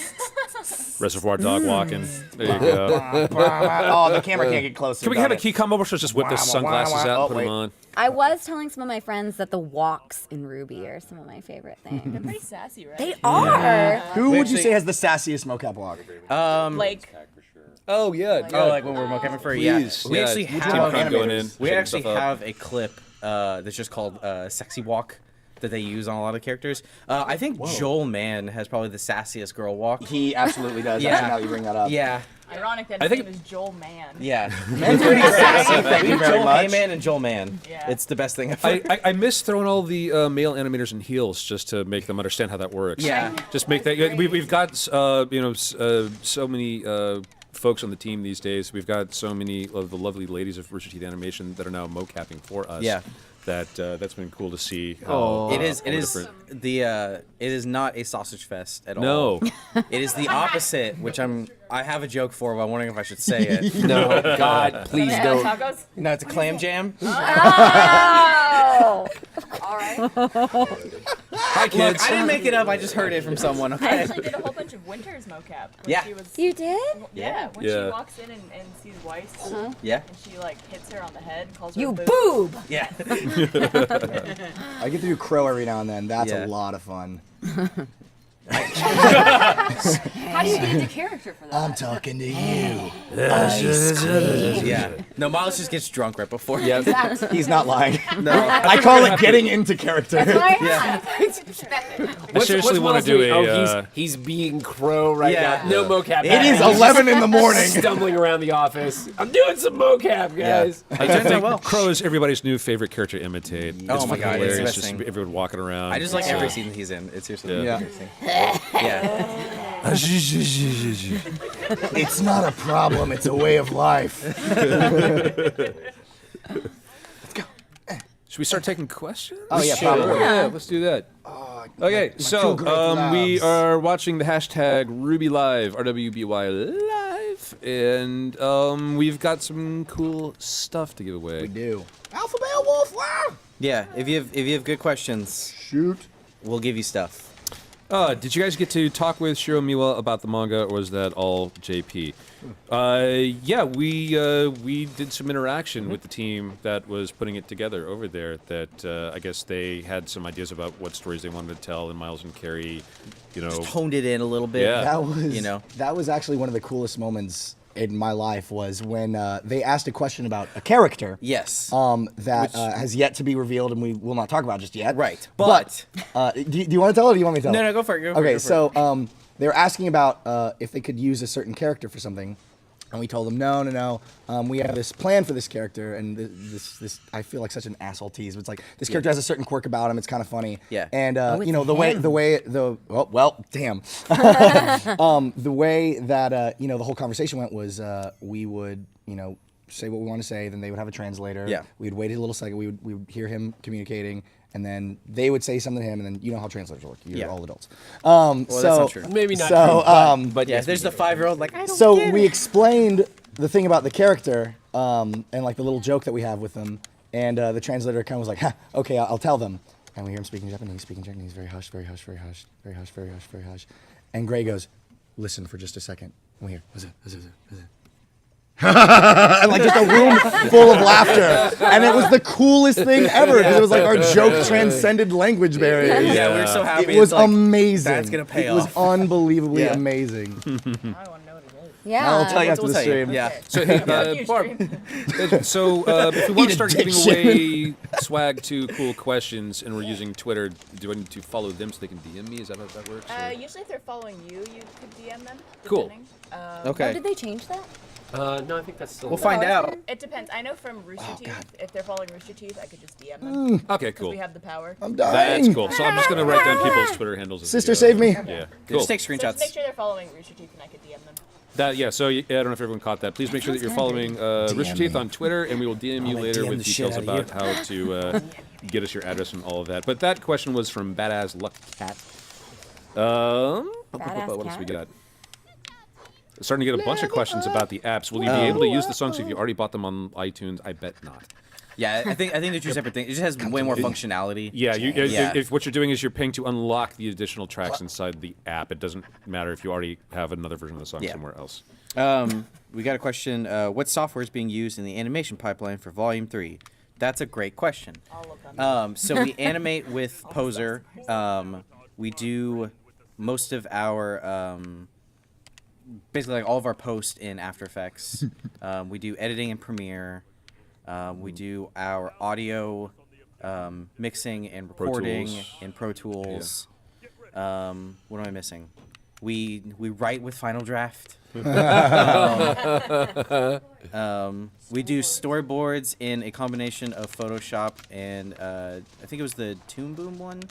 A: Reservoir dog walking. There you go.
B: Oh, the camera can't get closer.
A: Can we have a key come over so just whip the sunglasses out and put them on?
E: I was telling some of my friends that the walks in RWBY are some of my favorite things.
G: They're pretty sassy, right?
E: They are.
B: Who would you say has the sassiest mocap walk?
G: Like,
A: Oh, yeah.
C: Oh, like when we're mocapping for
A: Please.
C: We actually
A: Team
C: have
A: Crumb going in.
C: We
A: shaking
C: actually
A: stuff up.
C: have a clip that's just called "Sexy Walk" that they use on a lot of characters. I think Joel Mann has probably the sassiest girl walk.
B: He absolutely does.
C: Yeah.
B: Actually, now that you bring that up.
C: Yeah,
G: ironic that
A: I
G: his
A: think-
G: name is Joel Mann.
C: yeah.
B: Man's pretty sassy. Thank you very
C: Joel
B: much.
C: Heyman and Joel Mann.
G: Yeah.
C: It's the best thing ever.
A: I miss throwing all the male animators in heels just to make them understand how that works.
C: Yeah.
A: Just make that. We've got so many folks on the team these days. We've got so many of the lovely ladies of Rooster Teeth Animation that are now mocapping for us.
C: Yeah.
A: That's been cool to see.
C: It is
A: different.
C: it is not a sausage fest at all.
A: No.
C: It is the opposite, which I have a joke for, but I'm wondering if I should say it.
D: No, God, please don't.
G: Tacos?
C: No, it's a clam jam.
E: Oh.
G: All right.
A: Hi,
C: Look,
A: kids.
C: I didn't make it up. I just heard it from someone.
G: I
C: Okay.
G: actually did a whole bunch of Winter's mocap. When
C: Yeah.
G: She was,
E: You did?
G: yeah. When
A: Yeah.
G: she walks in and sees Weiss,
C: Yeah.
G: and she like hits her on the head, calls her
E: You
G: a boob.
E: boob.
C: Yeah.
B: I get to do Crow every now and then. That's
C: Yeah.
B: a lot of fun.
F: How do you get into character for that?
B: I'm talking to you.
C: Yeah. No, Miles just gets drunk right before.
A: Yeah.
B: He's not lying.
C: No.
B: I call it getting into character.
C: Yeah.
A: I seriously want to do a.
D: He's being Crow right
C: Yeah.
D: now. No mocap.
B: It is 11 in the morning.
D: Stumbling around the office. I'm doing some mocap, guys.
A: I think Crow is everybody's new favorite character to imitate.
C: Oh
A: It's
C: my
A: fucking
C: God, it's the
A: hilarious.
C: best
A: Just
C: thing.
A: everyone walking around.
C: I just like every scene that he's in. It's seriously
A: Yeah.
C: interesting. Yeah.
B: It's not a problem. It's a way of life.
A: Should we start taking questions?
B: Oh, yeah, probably.
A: Yeah, let's do that. Okay, so
B: two great
A: we
B: laughs.
A: are watching the hashtag RWBY Live, RWBY Live, and we've got some cool stuff to give away.
B: We do. Alpha Male Wolf, wow!
C: Yeah. If you have good questions,
B: Shoot.
C: we'll give you stuff.
A: Did you guys get to talk with Shiro Miwa about the manga, or was that all JP? Yeah, we did some interaction with the team that was putting it together over there. That I guess they had some ideas about what stories they wanted to tell, and Miles and Carrie,
C: Just honed it in a little bit.
A: Yeah.
B: That was,
C: You know.
B: that was actually one of the coolest moments in my life was when they asked a question about a character.
C: Yes.
B: That has yet to be revealed and we will not talk about just yet.
C: Right.
B: But do you want to tell it or do you want me to tell it?
C: No, go for it. Go for
B: Okay,
C: it, go for
B: so they were asking about if they could use a certain character for something. And we told them, no. We have this plan for this character, and this I feel like such an asshole tease, but it's like this character has a certain quirk about him. It's kind of funny.
C: Yeah.
B: And
E: it's
B: damn. the way that the whole conversation went was we would say what we want to say, then they would have a translator.
C: Yeah.
B: We'd wait a little second. We would hear him communicating. And then they would say something to him, and then you know how translators work. You're
C: Yeah.
B: all adults.
C: that's not true.
D: Maybe not
B: So,
D: true, but
C: Yeah, there's the 5-year-old like, I don't
B: so
C: get
B: we
C: it.
B: explained the thing about the character and like the little joke that we have with them, and the translator kind of was like, "Ha, okay, I'll tell them." And we hear him speaking Japanese, very hush, very hush, very hush, very hush, very hush, very hush. And Gray goes, "Listen for just a second." And we hear, "What's it? What's it? What's it?" And like just a room full of laughter, and it was the coolest thing ever because it was like our joke transcended language barriers.
C: Yeah, we were so happy.
B: It was
C: It's like,
B: amazing.
C: that's gonna pay
B: It was
C: off.
B: unbelievably
C: Yeah.
B: amazing.
G: I want to know what it is.
E: Yeah.
B: I'll tell you after
C: We'll
B: the
C: tell you.
B: stream.
C: Yeah.
A: So, hey, Barb, if we want to start giving away swag to cool questions and we're using Twitter, do I need to follow them so they can DM me? Is that how that works? or-
G: Usually if they're following you, you could DM them.
A: Cool.
G: depending.
E: Oh,
C: Okay.
E: did they change that?
D: no, I think that's still.
C: We'll find out.
G: It depends. I know from Rooster Teeth, if they're following Rooster Teeth, I could just DM them.
A: Okay,
G: Because
A: cool.
G: we have the power.
B: I'm dying.
A: That's cool. So I'm just going to write down people's Twitter handles. as we
B: Sister,
A: go.
B: save me.
A: Yeah, cool.
C: Just take
G: So just
C: screenshots.
G: make sure they're following Rooster Teeth and I could DM them.
A: So I don't know if everyone caught that. Please make sure that you're following Rooster Teeth on Twitter, and we will DM you later
B: DM
A: with
B: the shit
A: details
B: out of
A: about how to get us your address and all of that. But that question was from Badass Luck Cat. What else
E: Cat?
A: we got? Starting to get a bunch of questions about the apps. Will you be able to use the songs if you already bought them on iTunes? I bet not.
C: Yeah, I think they're two separate things. It just has way more functionality.
A: Yeah,
C: Yeah.
A: if what you're doing is you're paying to unlock the additional tracks inside the app. It doesn't matter if you already have another version of the song somewhere else.
C: We got a question. What software is being used in the animation pipeline for Volume 3? That's a great question.
G: All of them.
C: So we animate with Poser. We do most of our, basically like all of our post in After Effects. We do editing in Premiere. We do our audio mixing and recording in Pro Tools. What am I missing? We write with Final Draft. We do storyboards in a combination of Photoshop and I think it was the Toon Boom one.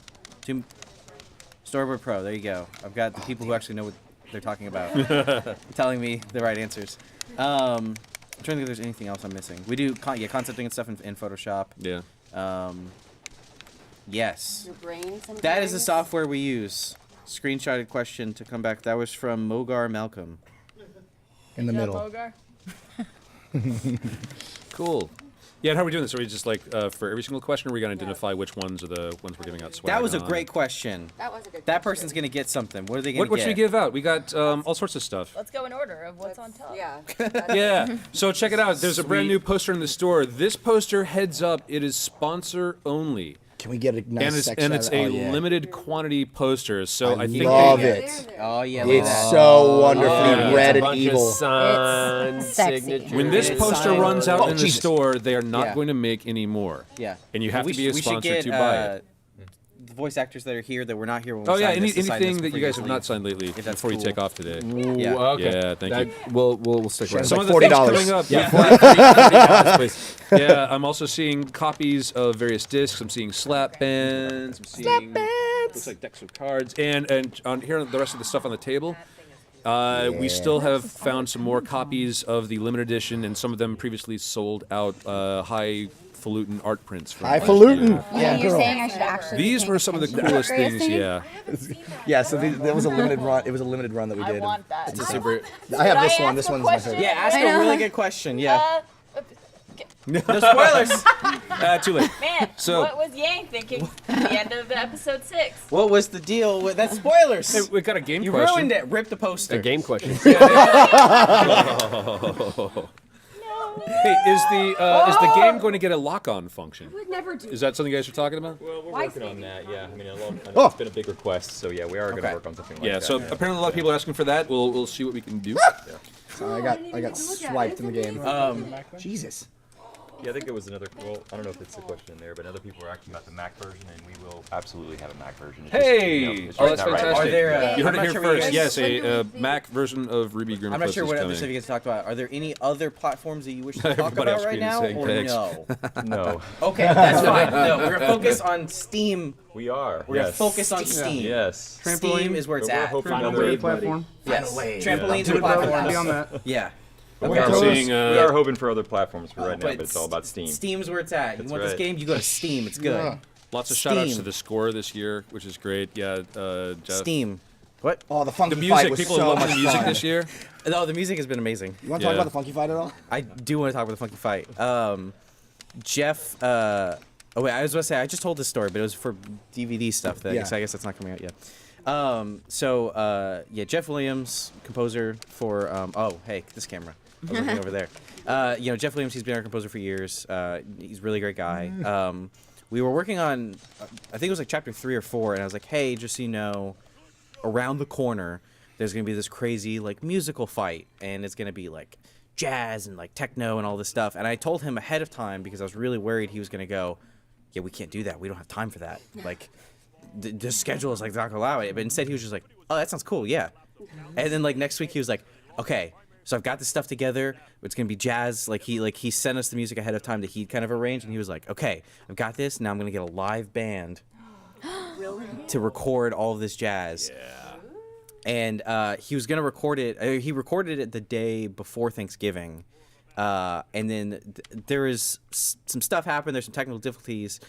C: Storyboard Pro. There you go. I've got the people who actually know what they're talking about telling me the right answers. I'm trying to think if there's anything else I'm missing. We do concepting and stuff in Photoshop.
A: Yeah.
C: Yes.
F: Your brains and
C: That is the
F: brains.
C: software we use. Screenshotted question to come back. That was from Mogar Malcolm.
B: In the middle.
A: Cool. Yeah, and how are we doing this? Are we just like for every single question, or are we going to identify which ones are the ones we're giving out swag
C: That was a
A: on?
C: great question.
F: That was a good
C: That
F: question.
C: person's going to get something. What are they going to
A: What
C: get?
A: should we give out? We got all sorts of stuff.
G: Let's go in order of what's on top.
F: Yeah.
A: Yeah. So check it out. There's a brand new poster in the store. This poster, heads up, it is sponsor only.
B: Can we get a nice
A: And it's a
B: oh, yeah.
A: limited quantity poster. So I think
B: love
A: they,
B: it.
C: Oh, yeah. look at
B: It's
C: that.
B: so wonderfully
A: yeah.
B: red
D: It's a
B: and
D: bunch
B: evil.
D: Of signs,
E: It's sexy.
D: signatures.
A: when this
C: It's
A: poster
C: signed.
A: runs out
B: Oh,
A: in the
B: Jesus.
A: store, they are not
C: Yeah.
A: going to make any more.
C: Yeah.
A: And you have
C: We
A: to be a
C: we should
A: sponsor
C: get,
A: to buy it.
C: the voice actors that are here that were not here when we
A: Oh yeah,
C: signed this to sign
A: anything
C: this
A: that you
C: before
A: guys have
C: leave.
A: not signed lately
C: If that's
A: before you
C: cool.
A: take off today.
C: Yeah.
D: Okay.
A: Yeah, thank you.
D: We'll stick with
B: It's
A: Some
B: like
A: of the things
B: $40.
A: coming up.
D: Yeah.
A: $40, please. Yeah, I'm also seeing copies of various discs. I'm seeing slap bands. I'm seeing looks like decks of cards, and on here the rest of the stuff on the table. We still have found some more copies of the limited edition, and some of them previously sold out highfalutin art prints. From last
B: Highfalutin.
A: year.
B: Yeah,
E: You're
B: girl.
E: saying I should actually.
A: These
E: pay
A: were some of the
E: attention to
A: coolest
E: what Freya's
A: things.
E: saying?
A: Yeah.
B: Yeah, so that was a limited run. It was a limited run that we
G: I
B: did.
G: want that.
B: It's a
G: I
B: super.
G: want-
B: I have
G: Did
B: this
G: I
B: one.
G: ask
B: This
G: a
B: one's my
G: question?
B: favorite.
C: Yeah, ask
E: I
C: a
E: know.
C: really good question. Yeah. No spoilers.
A: Too late.
G: Man,
A: So-
G: what was Yang thinking at the end of the episode 6?
C: What was the deal with that? Spoilers.
A: Hey, we got a game
C: You
A: question.
C: ruined it. Rip the poster.
D: a game question.
A: Hey, is the game going to get a lock-on function?
F: would never do.
A: Is that something you guys are talking about?
H: Well, we're
F: Why
H: working on that. Yeah, I mean, I know
B: Oh.
H: it's been a big request, so yeah, we are going to
C: Okay.
H: work on something like
A: Yeah.
H: that.
A: So apparently a lot of people are asking for that. We'll see what we can do.
B: I got swiped in the game. Jesus.
H: Yeah, I think it was another. Well, I don't know if it's a question in there, but other people were asking about the Mac version, and we will absolutely have a Mac version. It's just,
A: Hey!
H: you know, it's
A: Oh,
H: just
A: that's
H: not right.
A: fantastic.
C: Are there,
A: You heard
C: I'm
A: it
C: not
A: here
C: sure what you
A: first.
C: guys-
A: Yes, a Mac version of RWBY Grimm
C: I'm not sure
A: is
C: what other
A: coming.
C: stuff you guys talked about. Are there any other platforms that you wish to talk
A: Everybody
C: about
A: off
C: right
A: screen is
C: now,
A: saying
C: or
A: thanks.
C: no?
H: No,
C: Okay, that's fine. No, we're gonna focus on Steam.
H: we are.
C: We're gonna
H: yes.
C: focus on Steam.
H: Yes.
C: Steam is where it's
H: But we're
C: at.
H: hoping
I: Final
H: other-
I: wave platform.
C: Yes.
B: wave.
C: Trampolines
H: Yeah.
C: and
I: Be on
C: platforms.
I: that.
C: Yeah.
H: We
C: Okay.
H: are,
A: seeing,
H: we are hoping for other platforms for right now, but it's all about Steam.
C: Steam's where it's at. You
H: That's
C: want this
H: right.
C: game? You go to Steam. It's good.
A: Lots of shout-outs to
C: Steam.
A: the score this year, which is great. Yeah, Jeff.
C: Steam. What?
B: Oh, the funky
A: The
B: fight
A: music.
B: was
A: People
B: so
A: love
B: much
A: the music
B: fun.
A: this year.
C: No, the music has been amazing.
B: You want to talk
A: Yeah.
B: about the funky fight at all?
C: I do want to talk about the funky fight. Jeff. Oh wait, I was going to say I just told this story, but it was for DVD stuff. That
B: Yeah.
C: so I guess that's not coming out yet. Yeah, Jeff Williams, composer for. Oh, hey, this camera. I was looking over there. Jeff Williams. He's been our composer for years. He's a really great guy. We were working on, I think it was like chapter 3 or 4, and I was like, hey, just so you know, around the corner, there's gonna be this crazy like musical fight, and it's gonna be like jazz and like techno and all this stuff. And I told him ahead of time because I was really worried he was gonna go, yeah, we can't do that. We don't have time for that. Like, the schedule is like not gonna allow it. But instead, he was just like, oh, that sounds cool, yeah. And then like next week, he was like, okay, so I've got this stuff together. It's gonna be jazz. He sent us the music ahead of time that he kind of arranged, and he was like, okay, I've got this. Now I'm gonna get a live band to record all of this jazz. Yeah. And he was gonna record it. He recorded it the day before Thanksgiving, and then there is some stuff happened. There's some technical difficulties.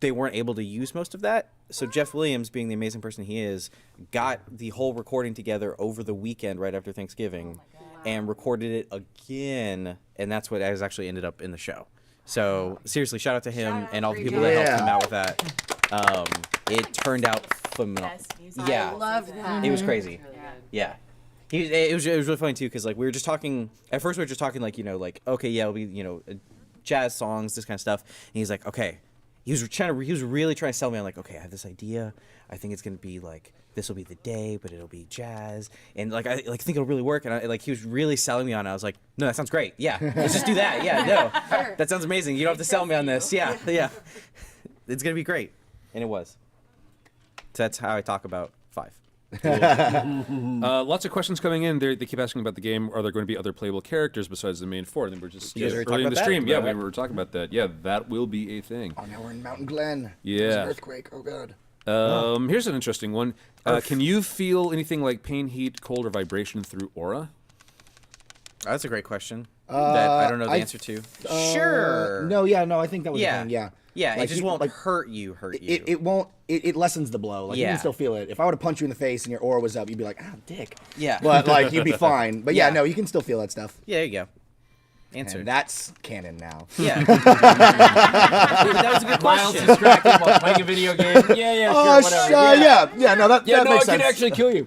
C: They weren't able to use most of that. So Jeff Williams, being the amazing person he is, got the whole recording together over the weekend right after Thanksgiving, and recorded it again. And that's what has actually ended up in the show. So seriously, shout out to him
F: Shout out,
C: and all the
F: great
C: people that helped
B: job.
C: him out with that. It turned out phenomenal.
G: Best music.
C: Yeah.
F: I love that.
C: It was crazy. Yeah. It was really funny too, because like we were just talking. At first, we were just talking like like okay, yeah, it'll be jazz songs, this kind of stuff. And he's like, okay, he was really trying to sell me on like, okay, I have this idea. I think it's gonna be like this will be the day, but it'll be jazz, and like I think it'll really work. And he was really selling me on it. I was like, no, that sounds great. Yeah, let's just do that. Yeah, no, that sounds amazing. You don't have to sell me on this. Yeah, it's gonna be great, and it was. So that's how I talk about 5.
A: Lots of questions coming in. They keep asking about the game. Are there going to be other playable characters besides the main 4? And then we're just
C: You guys already
A: early in
C: talked
A: the
C: about
A: stream.
C: that?
A: Yeah,
C: Yeah.
A: we were talking about that. Yeah, that will be a thing.
B: Oh, now we're in Mountain Glen.
A: Yeah.
B: There's an earthquake. Oh god.
A: Here's an interesting one. Can you feel anything like pain, heat, cold, or vibration through aura?
C: That's a great question that I don't know the
B: I-
C: answer to. Sure.
B: No, I think that was the thing. Yeah.
C: Yeah,
B: Like,
C: it just
B: you-
C: won't
B: like,
C: hurt you.
B: It won't. It lessens the blow. Like you
C: Yeah.
B: can still feel it. If I were to punch you in the face and your aura was up, you'd be like, "Ah, dick."
C: Yeah.
B: But like you'd be fine. But yeah,
C: Yeah.
B: no, you can still feel that stuff.
C: Yeah, there you go. Answer.
B: And that's canon now.
C: Yeah. That was a good
D: Miles
C: question.
D: distracted while playing a video game. Yeah,
B: Oh,
D: sure, whatever.
B: yeah. No, that
D: Yeah,
B: that
D: no, I
B: makes
D: can
B: sense.
D: actually kill you.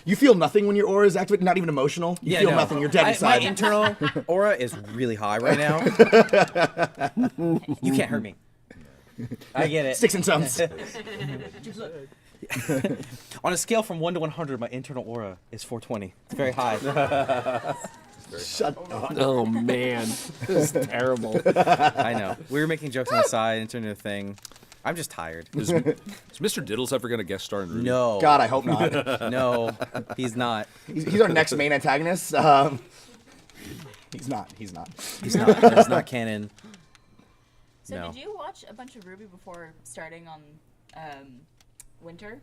B: You feel nothing when your aura is activated. Not even emotional. You feel
C: no.
B: nothing. You're dead
C: My
B: inside.
C: internal aura is really high right now. You can't hurt me. I get it.
B: Sticks and stones.
C: On a scale from 1 to 100, my internal aura is 420. It's very high.
B: Shut up.
D: Oh man, this is terrible.
C: I know. We were making jokes on the side and turned into a thing. I'm just tired.
A: Is Mr. Diddles ever going to guest star in RWBY?
C: No.
B: God, I hope not.
C: No, he's not.
B: He's our next main antagonist. He's not.
C: He's not. That's not canon.
G: So
C: No.
G: did you watch a bunch of RWBY before starting on Winter?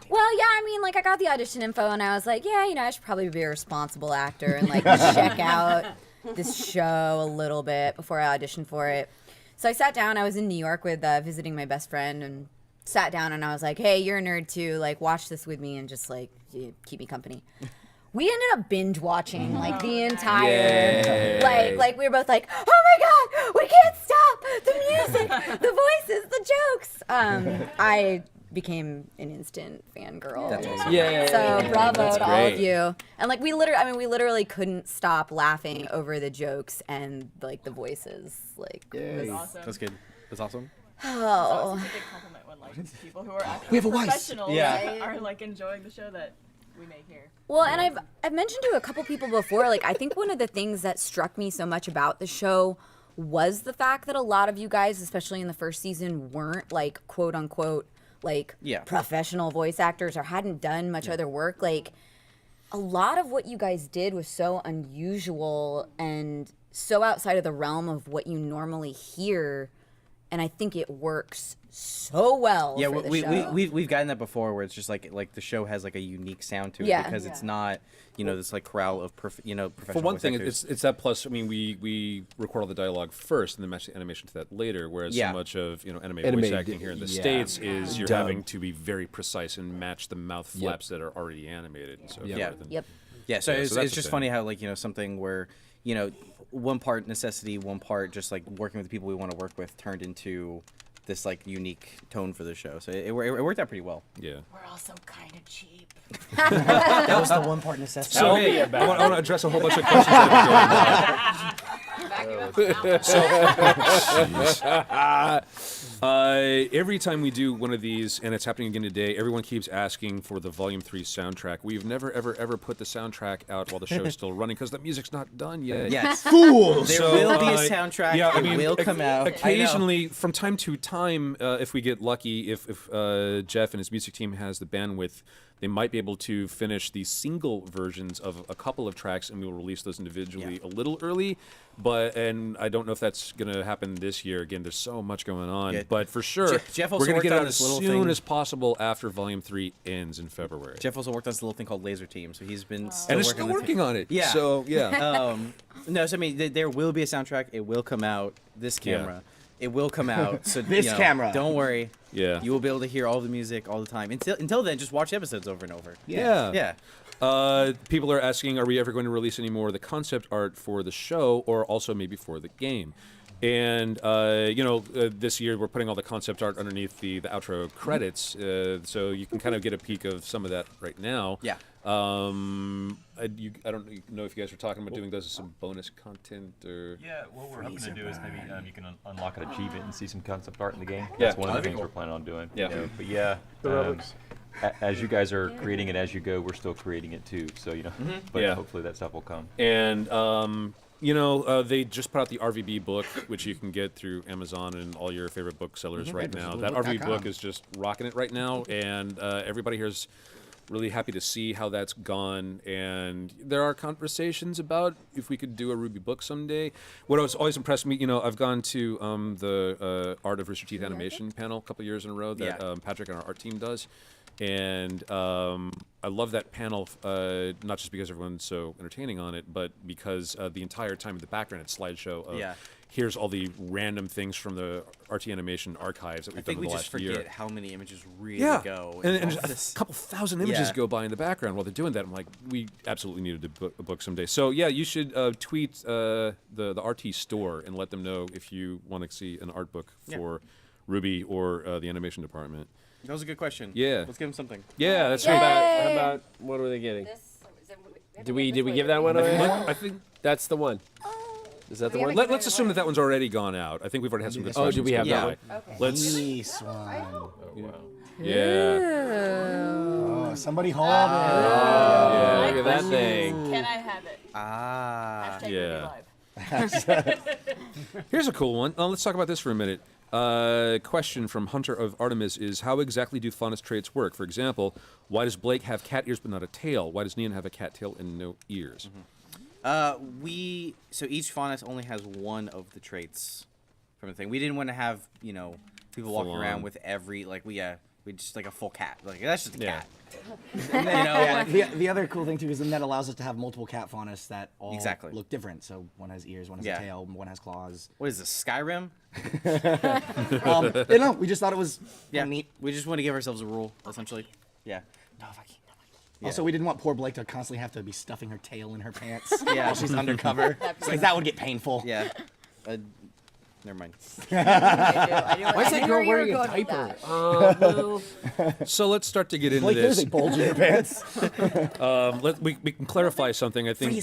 E: Well, yeah, I mean, like, I got the audition info, and I was like, yeah, I should probably be a responsible actor and, like, check out this show a little bit before I auditioned for it. So I sat down. I was in New York with visiting my best friend, and sat down, and I was like, hey, you're a nerd, too. Like, watch this with me and just, like, keep me company. We ended up binge watching, like, the entire, like, we were both like, oh, my God, we can't stop the music, the voices, the jokes. I became an instant fangirl.
C: That's awesome.
D: Yeah.
E: So bravo
A: That's
E: to all
A: great.
E: of you. And like we literally couldn't stop laughing over the jokes and like the voices. Like
B: Yay.
G: Awesome.
C: That's good. That's awesome.
G: It's
E: oh,
G: always a big compliment when like people who are actually
B: We have a voice.
G: professionals
C: Yeah.
G: are like enjoying the show that we make here.
E: well, and I've mentioned to a couple people before. Like I think one of the things that struck me so much about the show was the fact that a lot of you guys, especially in the first season, weren't like quote unquote like professional voice actors or hadn't done much other work. Like a lot of what you guys did was so unusual and so outside of the realm of what you normally hear, and I think it works so well.
C: Yeah,
E: for the
C: we
E: show.
C: we've gotten that before, where it's just like the show has like a unique sound to it
E: Yeah.
C: because it's not this like corral of professional.
A: For one
C: voice
A: thing,
C: actors.
A: it's that plus. I mean, we record all the dialogue first and then match the animation to that later. Whereas
C: Yeah.
A: so much of voice
D: Animated,
A: acting here in the
D: yeah.
A: states is you're
D: Dub.
A: having to be very precise and match the mouth flaps that are already animated and so forth.
C: Yeah.
A: And-
E: Yep.
C: Yeah, so
A: Yeah,
C: it's,
A: so that's
C: it's
A: the
C: just
A: thing.
C: funny how something where one part necessity, one part just like working with the people we want to work with turned into this like unique tone for the show. So it worked out pretty well.
A: Yeah.
G: We're also kind of cheap.
C: That was the one part necessity.
A: So I want to address a whole bunch of questions that every time we do one of these, and it's happening again today, everyone keeps asking for the Volume 3 soundtrack. We've never, ever put the soundtrack out while the show is still running because the music's not done yet.
C: Yes.
B: Fools.
C: There
A: So,
C: will be a soundtrack.
A: Yeah, I
C: it
A: mean,
C: will come out.
A: Occasionally, from time to time, if we get lucky, if Jeff and his music team has the bandwidth, they might be able to finish the single versions of a couple of tracks, and we will release those individually a little early. And I don't know if that's going to happen this year. Again, there's so much going on.
C: Yeah.
A: But for sure,
C: Jeff
A: we're
C: also
A: going to
C: worked
A: get
C: on
A: out
C: this
A: as
C: little
A: soon
C: thing.
A: as possible after Volume 3 ends in February.
C: Jeff also worked on this little thing called Laser Team, so he's been
A: and is still working on it.
C: Yeah.
A: So, yeah.
C: No, so I mean, there will be a soundtrack. It will come out. This camera. It will come out. So
B: This camera.
C: Don't worry.
A: Yeah.
C: You will be able to hear all the music all the time. Until then, just watch episodes over and over.
A: Yeah.
C: Yeah.
A: People are asking, are we ever going to release any more of the concept art for the show, or also maybe for the game? And this year we're putting all the concept art underneath the outro credits, so you can kind of get a peek of some of that right now.
C: Yeah.
A: I don't know if you guys are talking about doing those as some bonus content or.
H: Yeah, what we're hoping to do is maybe you can unlock an achievement and see some concept art in the game.
A: Yeah.
H: That's one of the things we're planning on doing.
A: Yeah.
H: But yeah,
I: The relics.
H: as you guys are creating it as you go, we're still creating it too. So but
A: Yeah.
H: hopefully that stuff will come.
A: And they just put out the RVB book, which you can get through Amazon and all your favorite booksellers right now. That RVB book is just rocking it right now, and everybody here is really happy to see how that's gone. And there are conversations about if we could do a RWBY book someday. What has always impressed me, I've gone to the Art of Rooster Teeth animation panel a couple years in a row that Patrick and our art team does. And I love that panel, not just because everyone's so entertaining on it, but because the entire time in the background it's slideshow of here's all the random things from the RT animation archives that we've done in the last year.
C: I think we just forget how many images really go.
A: And a couple thousand images go by in the background while they're doing that. I'm like, we absolutely need a book someday. So yeah, you should tweet the RT store and let them know if you want to see an art book for RWBY or the animation department.
C: That was a good question.
A: Yeah.
C: Let's give him something.
A: Yeah, that's
D: How about what are they getting? Did we give that one away?
A: I think
D: that's the one. Is that the one?
A: Let's assume that one's already gone out. I think we've already had some discussions.
D: Oh, do we have that one?
E: Okay.
A: Let's.
B: Nice one.
A: Yeah.
B: Oh, somebody hold it.
A: Yeah.
D: Look at that thing.
G: Can I have it? Hashtag
A: Yeah.
G: Live.
A: Here's a cool one. Let's talk about this for a minute. Question from Hunter of Artemis is, how exactly do faunus traits work? For example, why does Blake have cat ears but not a tail? Why does Neon have a cat tail and no ears?
C: So each faunus only has one of the traits from the thing. We didn't want to have, people walking around with every, we just like a full cat. Like, that's just a cat.
B: And then, the other cool thing too is then that allows us to have multiple cat faunus that all look different. So one has ears, one has a tail, one has claws.
C: What is this, Skyrim?
B: No, we just thought it was neat.
C: We just want to give ourselves a rule, essentially. Yeah.
B: No, if I can't. Also, we didn't want poor Blake to constantly have to be stuffing her tail in her pants
C: Yeah.
B: while she's undercover. Because that would get painful.
C: Yeah. Never mind.
D: Why is that girl wearing a diaper?
A: So let's start to get into
B: Blake,
A: this.
B: there's a bulge in her pants.
A: We can clarify something. I think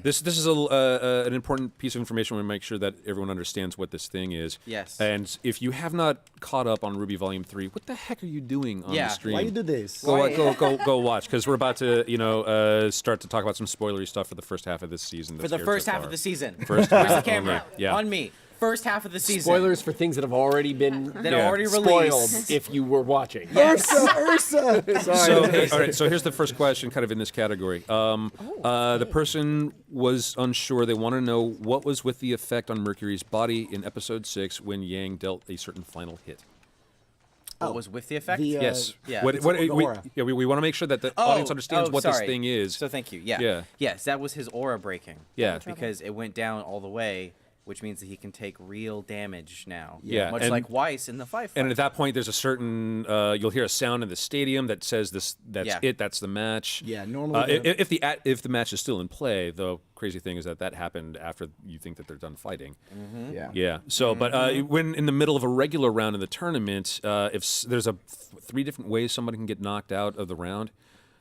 A: this is an important piece of information. We make sure that everyone understands what this thing is.
C: Yes.
A: And if you have not caught up on RWBY Volume 3, what the heck are you doing on the stream?
B: Why you do this?
A: Go watch, because we're about to start to talk about some spoilery stuff for the first half of this season.
C: For the first half of the season.
A: First
C: Where's
A: half
C: the camera?
A: only. Yeah.
C: On me. First half of the season.
D: Spoilers for things that have already been
C: already
D: spoiled
C: released.
D: if you were watching.
B: Ursa! Sorry.
A: All right, so here's the first question kind of in this category. The person was unsure. They want to know what was with the effect on Mercury's body in Episode 6 when Yang dealt a certain final hit.
C: What was with the effect?
A: Yes.
C: Yeah.
A: We want to make sure that the audience understands what this
C: sorry.
A: thing is.
C: So thank you. Yeah.
A: Yeah.
C: Yes, that was his aura breaking.
A: Yeah.
C: Because it went down all the way, which means that he can take real damage now.
A: Yeah,
C: Much
A: and-
C: like Weiss in the fight.
A: And at that point, there's a certain you'll hear a sound in the stadium that says this. That's it. That's the match.
B: Yeah, normally
A: if the match is still in play, the crazy thing is that happened after you think that they're done fighting.
B: Yeah.
A: Yeah. So, but when in the middle of a regular round in the tournament, there's 3 different ways somebody can get knocked out of the round.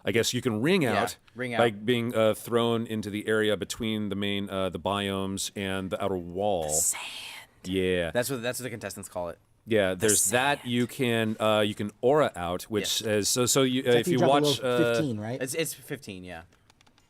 A: I guess you can ring out by being thrown into the area between the main the biomes and the outer wall.
E: Sand.
A: Yeah.
C: That's what the contestants call it.
A: Yeah, there's that. You can aura out, which says so. You if you
B: drop
A: watch
B: below 15, right?
C: It's 15, yeah.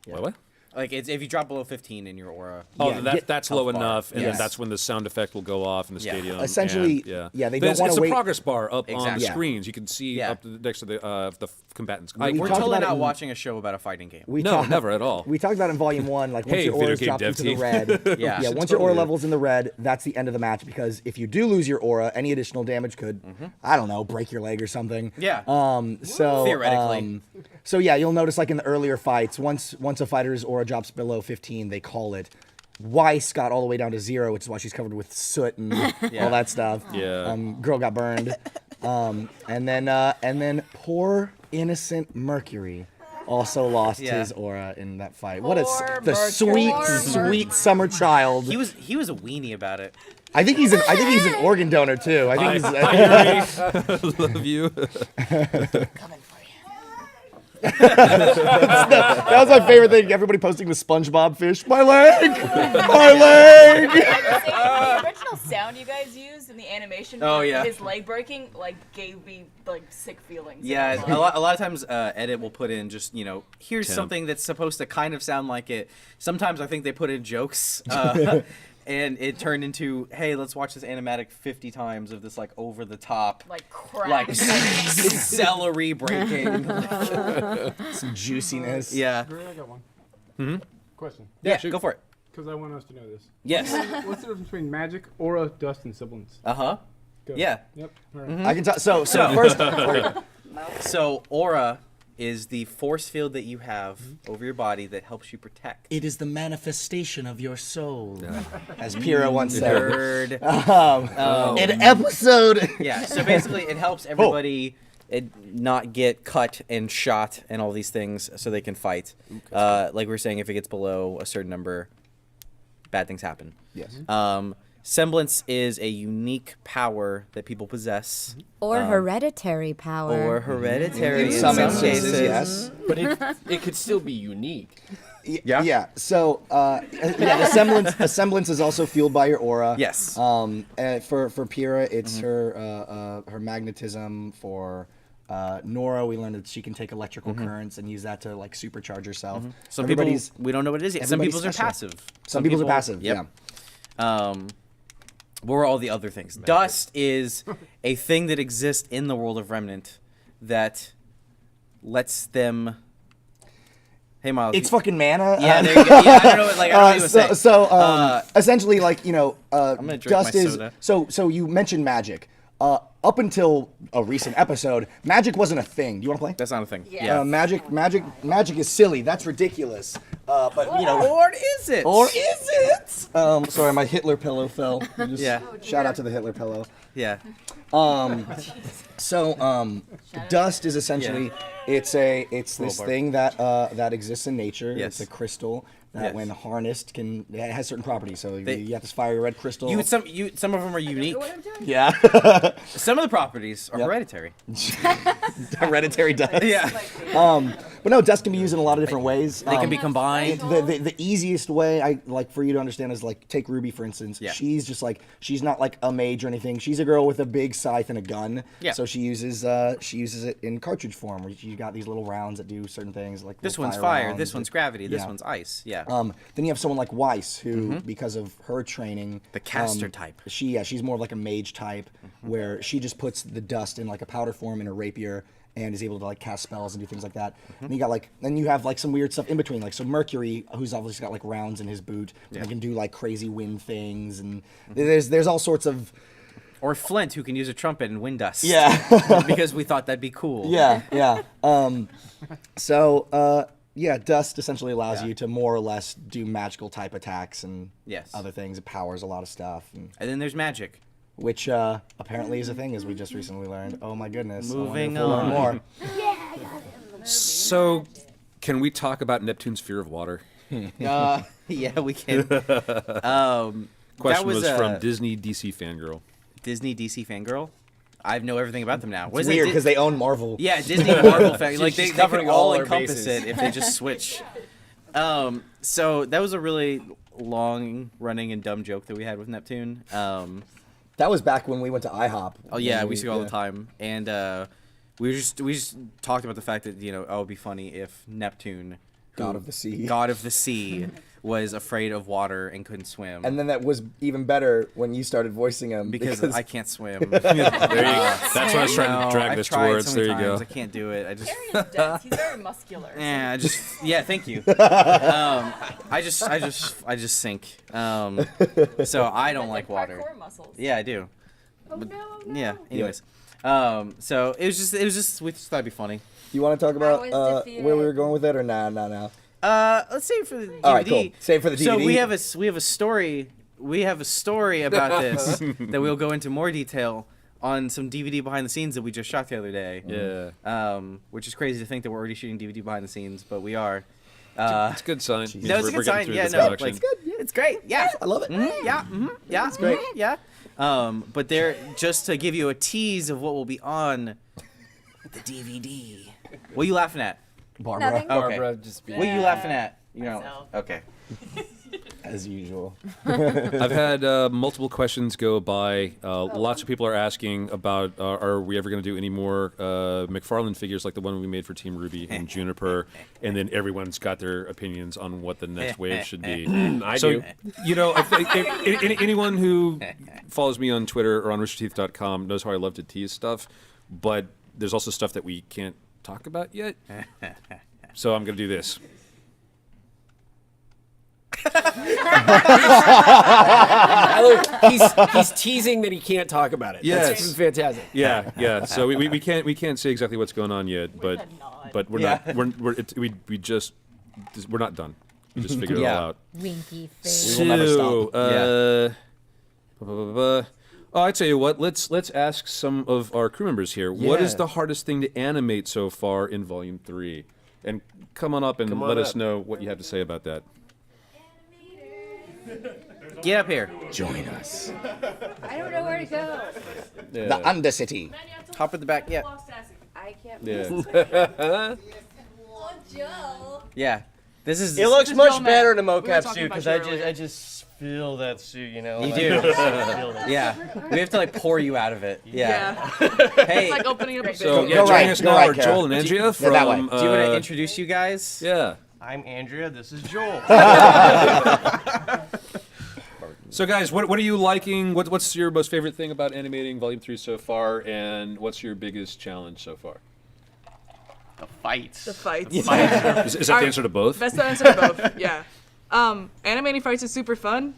A: What?
C: Like if you drop below 15 in your aura.
A: Oh, that's low
C: health bar.
A: enough, and
C: Yes.
A: then that's when the sound effect will go off in the
C: Yeah.
A: stadium.
B: Essentially,
A: and,
B: they don't want
A: It's
B: to
A: a
B: wait.
A: progress bar up on the
C: Exactly. Yeah.
A: screens. You can see up next to the combatants.
C: We're
B: talked
C: totally
B: about it
C: not
B: in-
C: watching a show about a fighting game.
A: Never at all.
B: We talked about it in Volume 1, like once
A: Hey,
B: your
A: video
B: aura's
A: game
B: dropped
A: dev
B: into the
A: team.
B: red.
C: Yeah.
B: Once your aura level's in the red, that's the end of the match, because if you do lose your aura, any additional damage could, I don't know, break your leg or something.
C: Yeah.
B: Theoretically. So yeah, you'll notice like in the earlier fights, once a fighter's aura drops below 15, they call it. Weiss got all the way down to 0, which is why she's covered with soot and all that stuff.
A: Yeah.
B: Girl got burned. And then poor innocent Mercury also lost
C: Yeah.
B: his aura in that fight. What a
G: Poor
B: the
G: Mercury.
B: sweet,
G: Poor
B: sweet summer child.
C: He was a weenie about it.
B: I think he's an organ donor too. I think he's.
A: Love you.
B: That was my favorite thing. Everybody posting the SpongeBob fish. My leg, my leg.
G: The original sound you guys used in the animation
C: Oh,
G: for
C: yeah.
G: his leg breaking gave me sick feelings.
C: Yeah, a lot of times edit will put in just, here's
A: Temp.
C: something that's supposed to kind of sound like it. Sometimes I think they put in jokes. And it turned into, hey, let's watch this animatic 50 times of this over the top,
G: crap.
C: celery breaking.
B: Some juiciness.
C: Yeah.
I: Great, I got one. Question.
C: Yeah, go for it.
I: Because I want us to know this.
C: Yes.
I: What's the difference between magic, aura, dust, and semblance?
C: Uh-huh.
I: Go.
C: Yeah.
I: Yep. All right.
B: I can talk. So first.
C: So aura is the force field that you have over your body that helps you protect.
B: It is the manifestation of your soul, as Pyrrha once said.
C: Nerd.
B: An episode.
C: Yeah, so basically it helps everybody not get cut and shot and all these things so they can fight. Like we were saying, if it gets below a certain number, bad things happen.
B: Yes.
C: Semblance is a unique power that people possess.
E: Or hereditary power.
C: Or hereditary
B: In
C: in
B: some
C: some
B: instances,
C: cases.
B: yes.
D: But it could still be unique.
C: Yeah?
B: Yeah. So, the semblance is also fueled by your aura.
C: Yes.
B: For Pyrrha, it's her magnetism. For Nora, we learned that she can take electrical currents and use that to supercharge herself.
C: Some people,
B: Everybody's-
C: we don't know what it is yet. Some
B: everybody's
C: people's are
B: special.
C: passive.
B: Some people's are passive.
C: Yep.
B: Yeah.
C: What were all the other things? Dust is a thing that exists in the world of Remnant that lets them. Hey, Miles.
B: It's fucking mana.
C: Yeah, there you go. Yeah, I don't know. I don't know what to say.
B: Essentially,
C: gonna drink
B: dust
C: my
B: is
C: soda.
B: so you mentioned magic. Up until a recent episode, magic wasn't a thing. Do you want to play?
C: That's not a thing.
G: Yeah.
B: Magic is silly. That's ridiculous. But
C: Or is it?
B: or is it? Sorry, my Hitler pillow fell. Just
C: Yeah.
B: Shout out to the Hitler pillow.
C: Yeah.
B: Dust is essentially it's this
C: Bart.
B: thing that exists in nature.
C: Yes.
B: It's a crystal that,
C: Yes.
B: when harnessed, it has certain properties. So you have this fiery red crystal.
C: Some of them are unique.
B: Yeah.
C: Some of the properties are
B: Yep.
C: hereditary.
B: Hereditary dust.
C: Yeah.
B: But no, dust can be used in a lot of different ways.
C: They can be combined.
B: The easiest way I like for you to understand is take RWBY for instance.
C: Yeah.
B: She's just she's not a mage or anything. She's a girl with a big scythe and a gun.
C: Yeah.
B: So she uses it in cartridge form, where you got these little rounds that do certain things like
C: This
B: little
C: one's fire.
B: rounds
C: This one's gravity. This
B: yeah.
C: one's ice. Yeah.
B: Then you have someone like Weiss, who, because of her training,
C: The caster type.
B: She's more of a mage type, where she just puts the dust in a powder form in her rapier and is able to cast spells and do things like that. And you got then you have some weird stuff in between, so Mercury, who's obviously got rounds in his boot, and can do crazy wind things, and there's all sorts of.
C: Or Flint, who can use a trumpet and wind dust.
B: Yeah.
C: Because we thought that'd be cool.
B: Yeah. Dust essentially allows you to more or less do magical type attacks and
C: Yes.
B: other things. It powers a lot of stuff,
C: And then there's magic.
B: which apparently is a thing, as we just recently learned. Oh my goodness!
C: Moving
B: I wonder if we'll learn
C: on.
B: more.
A: So, can we talk about Neptune's fear of water?
C: Yeah, we can.
A: Question was
C: was
A: from Disney DC fangirl.
C: Disney DC fangirl. I know everything about them now.
B: It's weird because they own Marvel.
C: Yeah, Disney Marvel fan. They
D: She's
C: could
D: covering
C: all
D: all our
C: encompass
D: bases.
C: it if they just switch. So that was a really long running and dumb joke that we had with Neptune.
B: That was back when we went to IHOP.
C: Oh yeah, we used to go all the time, and we just talked about the fact that it'd be funny if Neptune,
B: God of the sea.
C: God of the sea, was afraid of water and couldn't swim.
B: And then that was even better when you started voicing him
C: because I can't swim.
A: There you go. That's what I was trying to drag
C: I've
A: this
C: tried
A: towards.
C: so
A: There
C: many
A: you go.
C: times. I can't do it. I just.
G: Harry is dense. He's very muscular.
C: Yeah, thank you. I just sink. So I don't like water.
G: Core muscles.
C: Yeah, I do.
G: Oh no.
C: Yeah. Anyways, so it was just we just thought it'd be funny.
B: You want to talk
E: How
B: about
E: was defeated?
B: where we were going with it, or nah?
C: Let's save it for the DVD.
B: All right, cool. Save it for the
C: So
B: DVD.
C: we have a story. We have a story about this that we'll go into more detail on some DVD behind the scenes that we just shot the other day.
A: Yeah.
C: Which is crazy to think that we're already shooting DVD behind the scenes, but we are.
A: It's a good sign.
C: No, it's a good sign. Yeah, no, like, it's good. It's great. Yeah,
B: I love it.
C: Yeah, yeah, it's great. Yeah. But they're just to give you a tease of what will be on the DVD. What are you laughing at?
B: Barbara.
E: Nothing.
D: Barbara just being.
C: What are you laughing at? You know.
G: Myself.
C: Okay.
B: As usual.
A: I've had multiple questions go by. Lots of people are asking about are we ever going to do any more McFarlane figures like the one we made for Team RWBY and Juniper, and then everyone's got their opinions on what the next wave should be.
D: I
A: So,
D: do.
A: you know, anyone who follows me on Twitter or on roosterteeth.com knows how I love to tease stuff, but there's also stuff that we can't talk about yet. So I'm going to do this.
D: He's teasing that he can't talk about it.
A: Yes.
D: That's fantastic.
A: Yeah. So we can't say exactly what's going on yet, but we're not we're not done. We just figured it all out.
E: Winky face.
B: will never stop.
A: Oh, I tell you what. Let's ask some of our crew members here. What is
C: Yeah.
A: the hardest thing to animate so far in Volume 3? And come on up and
D: Come on
A: let us
D: up.
A: know what you have to say about that.
C: Get up here.
B: Join us.
F: I don't know where to go.
B: The Undercity.
C: Hop at the back. Yeah.
F: I can't.
A: Yeah.
C: Yeah. This is.
J: It looks
G: Just
J: much
G: don't
J: better in a
G: know. We were
J: mocap
G: talking
J: suit
G: about
J: because
G: you
J: I
G: earlier.
J: just feel that suit, you know.
C: You
J: like,
C: do.
J: I feel that.
C: Yeah. We have to like pour you out of it. Yeah. Hey.
G: It's like opening up a
A: So
G: big
A: yeah,
B: Go
A: joining
B: right,
A: us
B: go
A: now
B: right,
A: are
B: Kara.
A: Joel and Andrea from.
B: that way.
C: Do you want to introduce you guys?
A: Yeah.
J: I'm Andrea. This is Joel.
A: So guys, what are you liking? What's your most favorite thing about animating Volume 3 so far, and what's your biggest challenge so far?
J: The fights.
G: The fights.
A: Is that the
G: Our-
A: answer to both?
G: That's the answer to both. Yeah. Animating fights is super fun,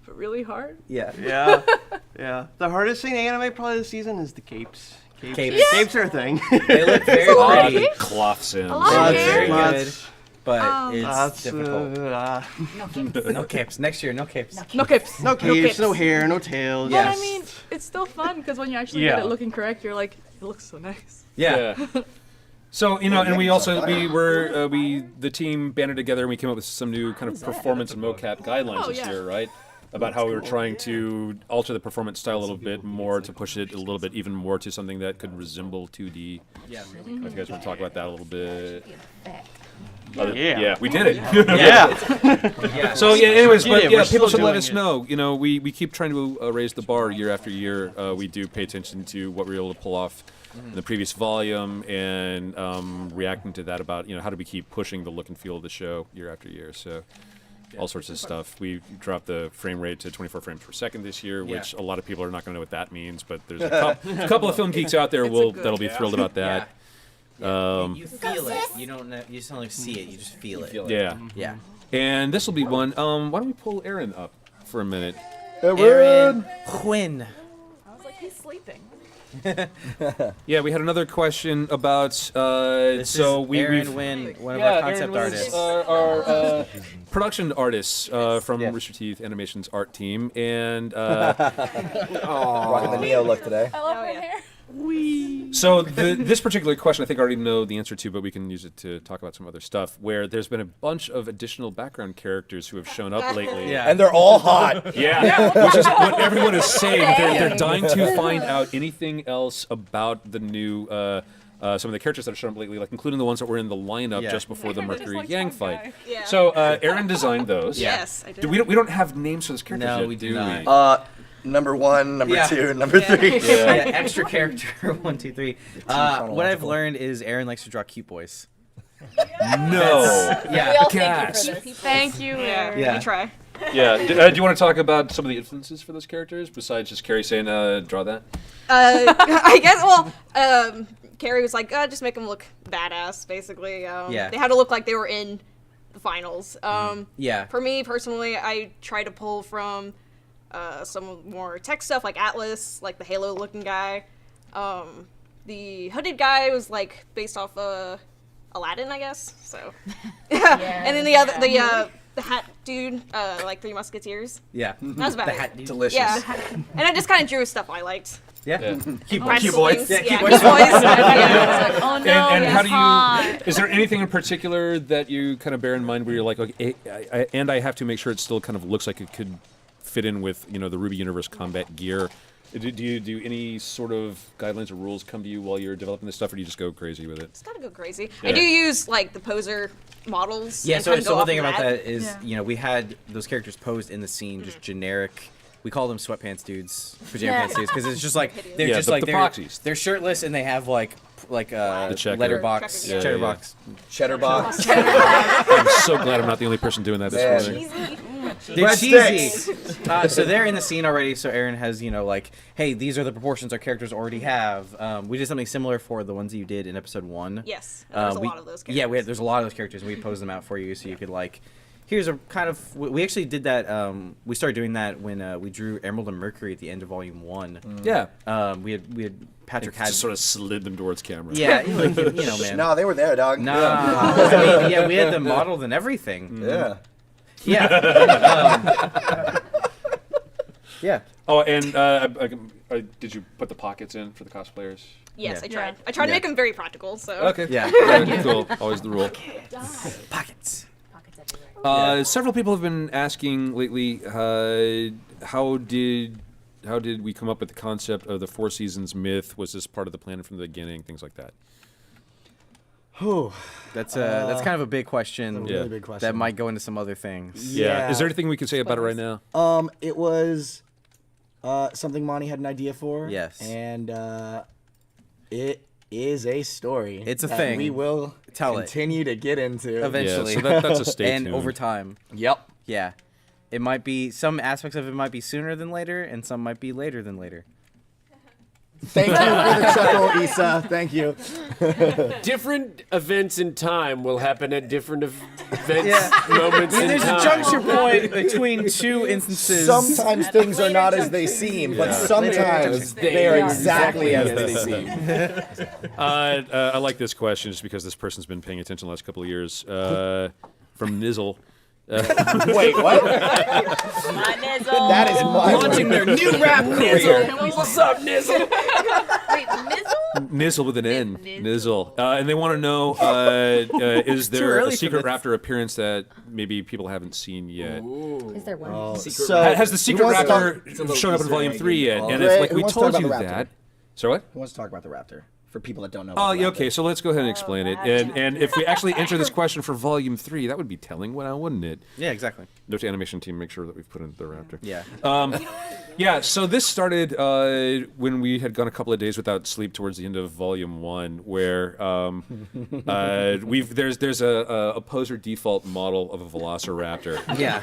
G: but really hard.
C: Yeah.
J: Yeah. Yeah. The hardest thing to animate probably this season is the capes.
C: Capes.
J: Capes are a thing.
C: They look very pretty.
A: Cloth Sims.
G: lot of
C: It's very
J: Lots-
C: good, but it's
J: lots,
C: difficult. No capes. Next year, no capes.
G: No capes.
J: no capes,
G: capes.
J: no hair, no tails.
C: Yeah.
G: But I mean, it's still fun because when you actually get
J: Yeah.
G: it looking correct, you're like, it looks so nice.
C: Yeah.
A: So you know, and we also the team banded together and we came up with some new kind of performance and mocap guidelines
G: Oh,
A: this
G: yeah.
A: year, right? About how we were trying to alter the performance style a little bit more to push it a little bit even more to something that could resemble 2D.
C: Yeah.
A: If you guys want to talk about that a little bit.
J: Yeah.
A: Yeah, we did it.
J: Yeah.
C: Yeah.
A: So yeah, anyways,
J: Yeah,
A: but
J: we're
A: yeah,
J: still
A: people should let
J: doing
A: us
J: it.
A: know. You know, we keep trying to raise the bar year after year. We do pay attention to what we were able to pull off in the previous volume and reacting to that about, you know, how do we keep pushing the look and feel of the show year after year. So all sorts of stuff. We dropped the frame rate to 24 frames per second this year, which a lot of people are not going to know what that means, but there's a couple of film geeks out there that'll be thrilled about that.
C: You feel it. You don't know. You just don't like see it. You just feel it.
A: Yeah.
C: Yeah.
A: And this will be one. Why don't we pull Aaron up for a minute?
C: Aaron Quinn.
G: I was like, he's sleeping.
A: Yeah, we had another question about.
C: This
A: so
C: is
A: we
C: Aaron
A: we've-
C: Wynn, one of our concept
A: Aaron Wynn's,
C: artists.
A: our production artists from
B: Yeah.
A: Rooster Teeth Animation's art team, and
B: Rocking the Neo look today.
E: I love
G: Oh,
E: her
G: yeah.
E: hair.
A: so this particular question I think I already know the answer to, but we can use it to talk about some other stuff. Where there's been a bunch of additional background characters who have shown up lately.
C: Yeah.
B: And they're all hot.
A: Yeah, which is what everyone is saying. They're dying to find out anything else about the new. Some of the characters that have shown up lately, like including the ones that were in the lineup
C: Yeah.
A: just before the Mercury Yang fight.
G: Yeah.
A: So Aaron designed those.
G: Yes, I did.
A: We don't have names for those characters
C: No,
A: yet,
C: we do not.
A: we?
B: Number 1, number
C: Yeah.
B: 2, number 3.
C: Yeah, extra character 1, 2, 3. What I've
B: chronological.
C: learned is Aaron likes to draw cute boys.
A: No.
C: Yeah.
E: We all
A: Gas.
E: thank you for this.
G: Thank you.
C: Yeah.
G: We try.
A: Yeah. Do you want to talk about some of the influences for those characters besides just Carrie saying, "Draw that"?
K: I guess. Well, Carrie was like, just make them look badass. Basically,
C: Yeah.
K: They had to look like they were in the finals.
C: Yeah.
K: For me personally, I try to pull from some more tech stuff like Atlas, like the Halo-looking guy. The hooded guy was like based off Aladdin, I guess. So, and then the hat dude, like Three Musketeers.
C: Yeah.
K: That was about
C: The
K: it.
C: hat dude.
B: Delicious.
K: Yeah, and I just kind of drew stuff I liked.
C: Yeah.
K: Cuboids.
C: Yeah,
K: Yeah,
C: cuboids.
K: cuboids.
G: Oh no,
A: and
G: yes,
A: how do you?
G: hot.
A: Is there anything in particular that you kind of bear in mind where you're like, okay, and I have to make sure it still kind of looks like it could fit in with the RWBY Universe combat gear. Do you do any sort of guidelines or rules come to you while you're developing this stuff, or do you just go crazy with it?
K: It's gotta go crazy.
A: Yeah.
K: I do use like the poser models.
C: Yeah,
K: and
C: so
K: kind of
C: the
K: go
C: whole
K: off
C: thing
K: of
C: about
K: that.
C: that is, we had those characters posed in the scene, just generic. We call them sweatpants dudes, pajama pants dudes, because it's just like they're just like
A: the
C: they're
A: proxies.
C: they're shirtless and they have like
A: The checker.
C: letterbox,
K: Yeah,
C: cheddar
A: yeah.
C: box.
B: Cheddar box.
A: I'm so glad I'm not the only person doing that this morning.
C: They're cheesy. So they're in the scene already. So Aaron has, like, hey, these are the proportions our characters already have. We did something similar for the ones that you did in episode 1.
K: Yes, there's a lot of those characters.
C: Yeah, there's a lot of those characters, and we posed them out for you so you could like. Here's a kind of. We actually did that. We started doing that when we drew Emerald and Mercury at the end of Volume 1.
A: Yeah.
C: We had Patrick had
A: Just sort of slid them towards camera.
C: Yeah, like, man.
B: No, they were there, dog.
C: Nah. I mean, yeah, we had them modeled and everything.
B: Yeah.
C: Yeah. Yeah.
A: Oh, and did you put the pockets in for the cosplayers?
K: Yes,
C: Yeah.
K: I tried. I tried to make them very practical. So.
A: Okay.
C: Yeah.
A: Cool. Always the rule.
C: Pockets.
A: Several people have been asking lately, how did we come up with the concept of the Four Seasons myth? Was this part of the plan from the beginning? Things like that.
C: That's kind of a big question.
B: That's a really big question.
C: That might go into some other things.
A: Yeah. Is there anything we can say about it right now?
B: It was something Monty had an idea for.
C: Yes.
B: And it is a story.
C: It's a
B: that
C: thing.
B: We will continue to get into
C: Eventually.
A: Yeah, so that's a stay
C: and
A: tuned.
C: over time.
B: Yep.
C: Yeah. It might be, some aspects of it might be sooner than later, and some might be later than later.
B: Thank you for the chuckle, Issa. Thank you.
D: Different events in time will happen at different events, moments in
C: There's
D: time.
C: a juncture point between two instances.
B: Sometimes things are not as they seem, but sometimes they are exactly as they seem.
A: I like this question just because this person's been paying attention the last couple of years. From Nizzle.
B: Wait, what?
G: My Nizzle.
B: That is my
C: launching their new rap career.
D: What's up, Nizzle?
G: Wait, Nizzle?
A: Nizzle with an N. Nizzle. And they want to know, is there
C: early
A: a
C: for
A: secret
C: this.
A: raptor appearance that maybe people haven't seen yet?
E: Is there one?
B: So,
A: Has the secret
B: who wants to
A: raptor shown up in Volume 3 yet? And
B: Ray,
A: if like
B: who
A: we
B: wants to talk
A: told you
B: about the raptor?
A: that... Sorry, what?
B: Who wants to talk about the raptor? For people that don't know.
A: Oh,
B: about the
A: yeah,
B: raptor.
A: okay, so let's go ahead and explain it. And if we actually enter this question for Volume 3, that would be telling, wouldn't it?
C: Yeah, exactly.
A: Note to animation team, make sure that we've put in the raptor.
C: Yeah.
A: Yeah, so this started when we had gone a couple of days without sleep towards the end of Volume 1, where there's a poser default model of a Velociraptor
C: Yeah.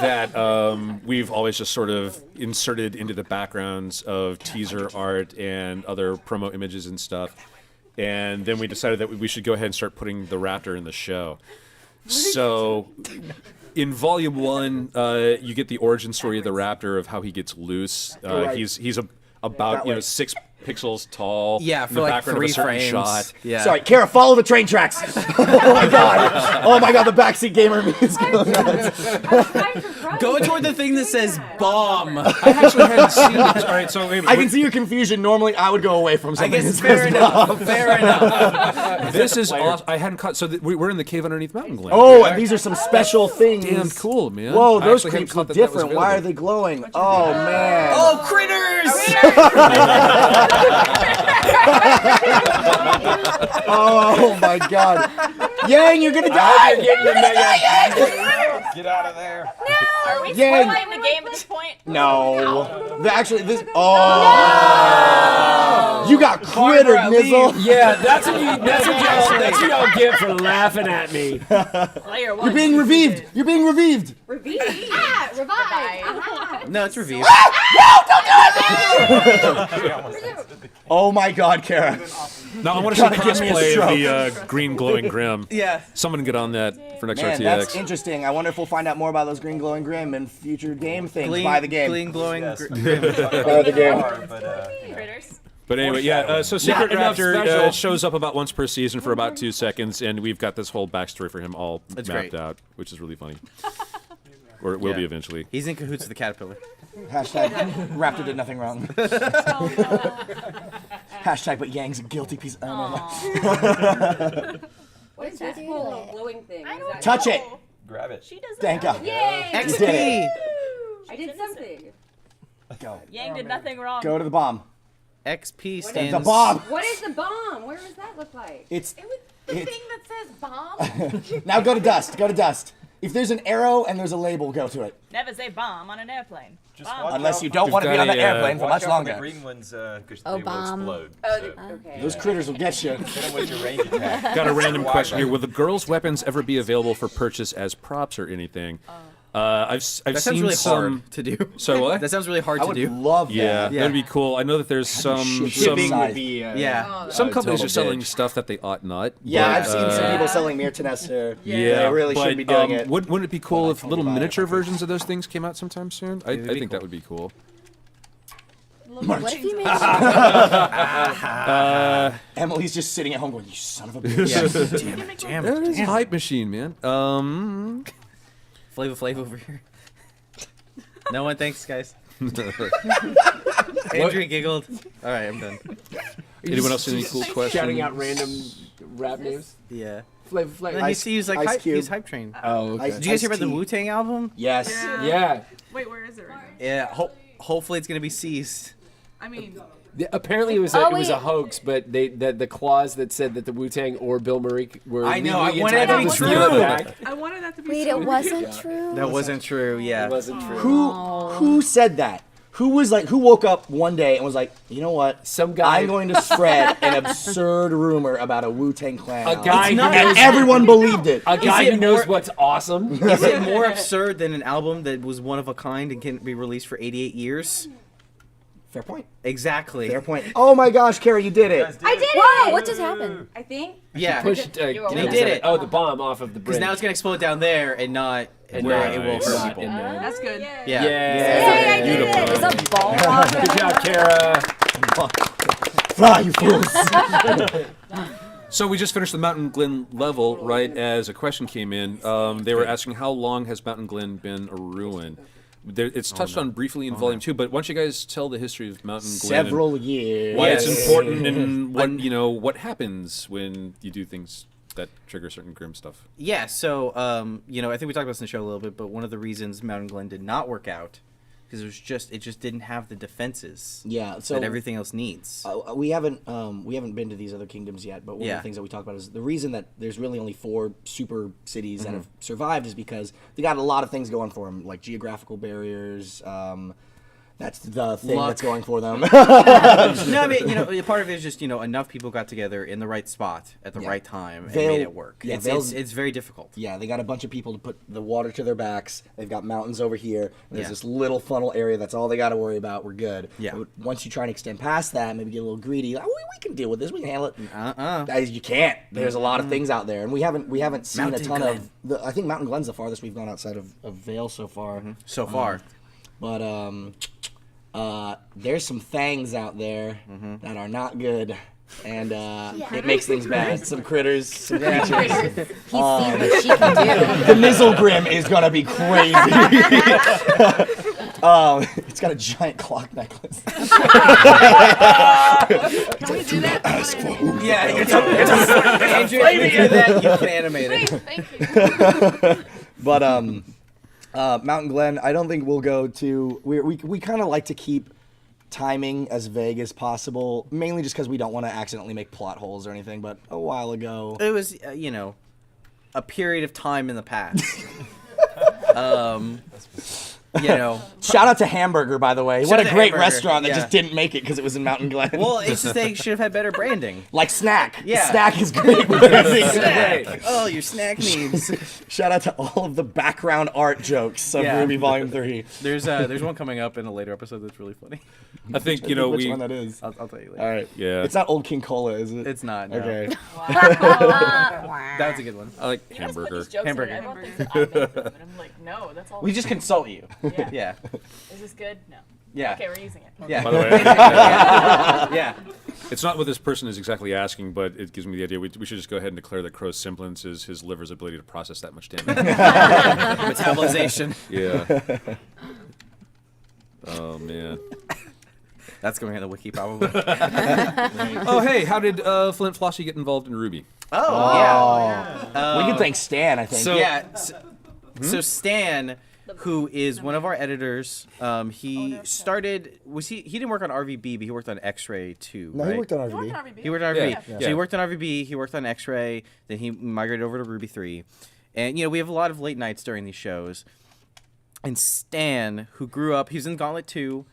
A: that we've always just sort of inserted into the backgrounds of teaser art and other promo images and stuff. And then we decided that we should go ahead and start putting the raptor in the show. So in Volume 1, you get the origin story of the raptor, of how he gets loose.
B: Right.
A: He's about 6 pixels tall.
C: Yeah,
A: in
C: for
A: the
C: like
A: background
C: 3
A: of a certain
C: frames.
A: shot.
C: Yeah.
B: Sorry, Kara, follow the train tracks. Oh my god. Oh my god, the backseat gamer is going nuts.
C: Go toward the thing that says bomb.
A: I actually hadn't seen it. All right, so wait,
B: I can see your confusion. Normally, I would go away from
C: I
B: something.
C: guess
B: that
C: fair
B: says
C: enough.
B: bomb.
C: Fair enough.
A: this is awesome. I hadn't caught. So we're in the cave underneath Mountain Glen.
B: Oh, and these are some special things.
A: Damn cool, man.
B: Whoa,
A: I
B: those
A: actually hadn't
B: creeps
A: caught
B: look
A: that that was
B: different. Why are
A: available.
B: they glowing? Oh man.
C: Oh, critters!
B: Oh my god. Yang, you're gonna die.
H: Get out of there.
G: Are we
B: Yang.
G: spoiling the game at this point?
B: No. Actually, this. Oh. You got crittered, Nizzle.
D: Yeah, that's what y'all get for laughing at me.
G: Player one.
B: You're being revived. You're being revived.
G: Revive.
C: No, it's reviewed.
B: Oh my god, Kara.
A: No, I want to see
B: Gotta give me a
A: cosplay
B: stroke.
A: of the green glowing Grim.
C: Yeah.
A: Someone get on that for next
B: Man,
A: RTX.
B: that's interesting. I wonder if we'll find out more about those green glowing grim in future game things. Buy the game.
C: Clean, glowing.
B: Buy the game.
G: Critters.
A: But anyway, yeah. So Secret
D: enough
A: Raptor
D: special.
A: shows up about once per season for about 2 seconds, and we've got this whole backstory for him all
C: That's
A: mapped
C: great.
A: out, which is really funny. or it will be eventually.
C: He's in cahoots with the caterpillar.
B: Hashtag Raptor did nothing wrong. Hashtag but Yang's a guilty piece.
F: What is this little glowing thing?
B: Touch it.
H: Grab it.
G: She doesn't.
B: Thank God.
F: Yay!
B: You did it.
F: I did something.
B: Go.
G: Yang did nothing wrong.
B: Go to the bomb.
C: XP
B: The
C: stands.
B: bomb.
F: What is the bomb? Where does that look like?
B: It's
E: The thing that says bomb.
B: now go to dust. Go to dust. If there's an arrow and there's a label, go to it.
G: Never say bomb on an airplane. Bomb.
B: Unless you don't want to be
A: got
B: on the
A: a,
B: airplane for
H: Watch
B: much
H: out for the
B: longer.
H: green ones, because
E: Oh,
H: they
E: bomb.
H: will explode.
F: Oh,
H: so
F: okay.
B: Those critters will get you.
H: hit them with your range attack.
A: Got a random question here. Will the girls' weapons ever be available for purchase as props or anything? I've
C: That
A: seen
C: sounds really
A: some.
C: hard to do.
A: So what?
C: That sounds really hard
B: I
C: to
B: would
C: do.
B: love that.
A: Yeah, that'd be cool. I know that there's some
B: Shipping would
J: be,
C: Yeah.
A: some companies
H: total
A: are selling
H: ditch.
A: stuff that they ought not.
B: Yeah,
A: but,
B: I've seen some people selling Mirta Nestor.
A: Yeah,
B: They really
A: but,
B: should be doing it.
A: Wouldn't it be cool if
B: totally
A: little
B: buy it if I
A: miniature
B: could.
A: versions of those things came out sometime soon? I
C: would be
A: think
C: cool.
A: that would be cool.
E: What if you made
B: Emily's just sitting at home going, "You son of a bitch."
C: Damn
A: That
C: it.
A: is hype machine, man.
C: Flava Flav over here. No one thanks, guys. Andrew giggled. All right, I'm done.
A: Anyone else any cool questions?
D: Shouting out random rap names.
C: Yeah.
D: Flavor Flav.
C: And he's like
B: Ice
C: hype,
B: Cube.
C: he's hype train.
D: Oh, okay.
C: Did you guys hear about the
B: Ice-T.
C: Wu-Tang album?
B: Yes.
D: Yeah.
G: Wait, where is it right now?
C: Yeah. Hopefully it's gonna be seized.
G: I mean,
D: Apparently it was a,
E: Oh,
D: it was a
E: wait.
D: hoax, but the clause that said that the Wu-Tang or Bill Murray were
C: I know,
D: legally
C: I wanted it to be
D: entitled
C: true.
D: steal it back.
G: I wanted that to be
E: Wait,
G: true.
E: it wasn't true.
C: That wasn't true. Yeah.
D: It wasn't true.
B: Who said that? Who woke up one day and was like, you know what?
D: Some guy-
B: I'm going to spread an absurd rumor about a Wu-Tang Clan.
D: A
B: album."
D: guy who
C: not-
B: And
D: knows,
B: everyone believed it.
D: a guy
C: it
D: who knows
C: more-
D: what's awesome.
C: Is it more absurd than an album that was one of a kind and can be released for 88 years?
B: Fair point.
C: Exactly.
B: Fair point. Oh my gosh, Kara, you did it.
E: I did it. What just happened?
F: I think.
C: Yeah.
D: Pushed.
F: were
D: they
C: did it.
D: Oh, the bomb off of the bridge.
C: Because now it's gonna explode down there and not where it will
A: Nice.
C: hurt
D: Not
C: people.
D: in there.
G: That's good.
C: Yeah.
D: Yeah.
E: Yay, I did it. It's a ball.
D: Good job, Kara.
B: Fly, you fools.
A: So we just finished the Mountain Glen level, right as a question came in. They were asking how long has Mountain Glen been a ruin? It's touched on briefly in Volume 2, but why don't you guys tell the history of Mountain Glen
B: Several years.
A: and why it's
C: Yes.
A: important and what happens when you do things that trigger certain grim stuff.
C: Yeah, so I think we talked about this in the show a little bit, but one of the reasons Mountain Glen did not work out because it just didn't have the defenses
B: Yeah, so
C: that everything else needs.
B: we haven't been to these other kingdoms yet, but one of
C: Yeah.
B: the things that we talk about is the reason that there's really only 4 super cities
C: Mm-hmm.
B: that have survived is because they got a lot of things going for them, like geographical barriers. That's the thing
C: Luck.
B: that's going for them.
C: No, I mean, part of it is just enough people got together in the right spot at the
B: Yeah.
C: right time and
B: Vail-
C: made it work.
B: yeah,
C: It's
B: Vail's-
C: very difficult.
B: Yeah, they got a bunch of people to put the water to their backs. They've got mountains over here. There's
C: Yeah.
B: this little funnel area. That's all they got to worry about. We're good.
C: Yeah.
B: But once you try and extend past that, maybe get a little greedy. Like, we can deal with this. We can handle it.
C: Uh-uh.
B: Guys, you can't. There's a lot of things out there, and we haven't seen
C: Mountain
B: a ton
C: Glen.
B: of. I think Mountain Glen's the farthest we've gone outside of Vale so far.
C: So far.
B: But there's some things out there that are not good. And it makes things bad. Some critters, some creatures.
E: He's seen what she can do.
B: The Nizzlegrim is gonna be crazy. It's got a giant clock necklace.
G: Can we do that?
C: Yeah, it's Andrew, if you do that, you can animate it.
G: Thank you.
B: But Mountain Glen, I don't think we'll go to. We kind of like to keep timing as vague as possible, mainly just because we don't want to accidentally make plot holes or anything. But a while ago,
C: It was, a period of time in the past.
B: shout out to Hamburger, by the way.
C: Shout
B: What
C: out
B: a
C: to
B: great
C: Hamburger,
B: restaurant that
C: yeah.
B: just didn't make it because it was in Mountain Glen.
C: Well, it's just they should have had better branding.
B: like Snack.
C: Yeah.
B: Snack is great.
C: Oh, your snack needs.
B: Shout out to all of the background art jokes of
C: Yeah.
B: RWBY Volume 3.
C: There's one coming up in a later episode that's really funny.
A: I think
B: Which one that is?
C: I'll tell you later.
B: All right.
A: Yeah.
B: It's not Old King Cola, is it?
C: It's not. No.
B: Okay.
C: That's a good one.
A: I like
G: You guys put
A: hamburger.
G: these jokes
C: Hamburger.
G: in, everyone thinks I made them, and I'm like, no, that's all.
C: We just consult you. Yeah.
G: Is this good? No.
C: Yeah.
G: Okay, we're using it.
C: Yeah.
A: By the way,
C: Yeah.
A: it's not what this person is exactly asking, but it gives me the idea. We should just go ahead and declare that Crow's semblance is his liver's ability to process that much damage.
C: Metabolization.
A: Yeah. Oh man.
C: That's going on the wiki probably.
A: Oh hey, how did Flint Flossie get involved in RWBY?
C: Oh, yeah.
B: We can thank Stan, I think.
C: So, yeah. So Stan, who is one of our editors, he started. He didn't work on RVB, but he worked on X-Ray too.
B: No,
C: right?
B: he worked on RVB.
C: He worked on RVB.
A: Yeah.
C: So he worked on RVB. He worked on X-Ray. Then he migrated over to RWBY 3, and we have a lot of late nights during these shows. And Stan, who grew up, he was in Gauntlet 2.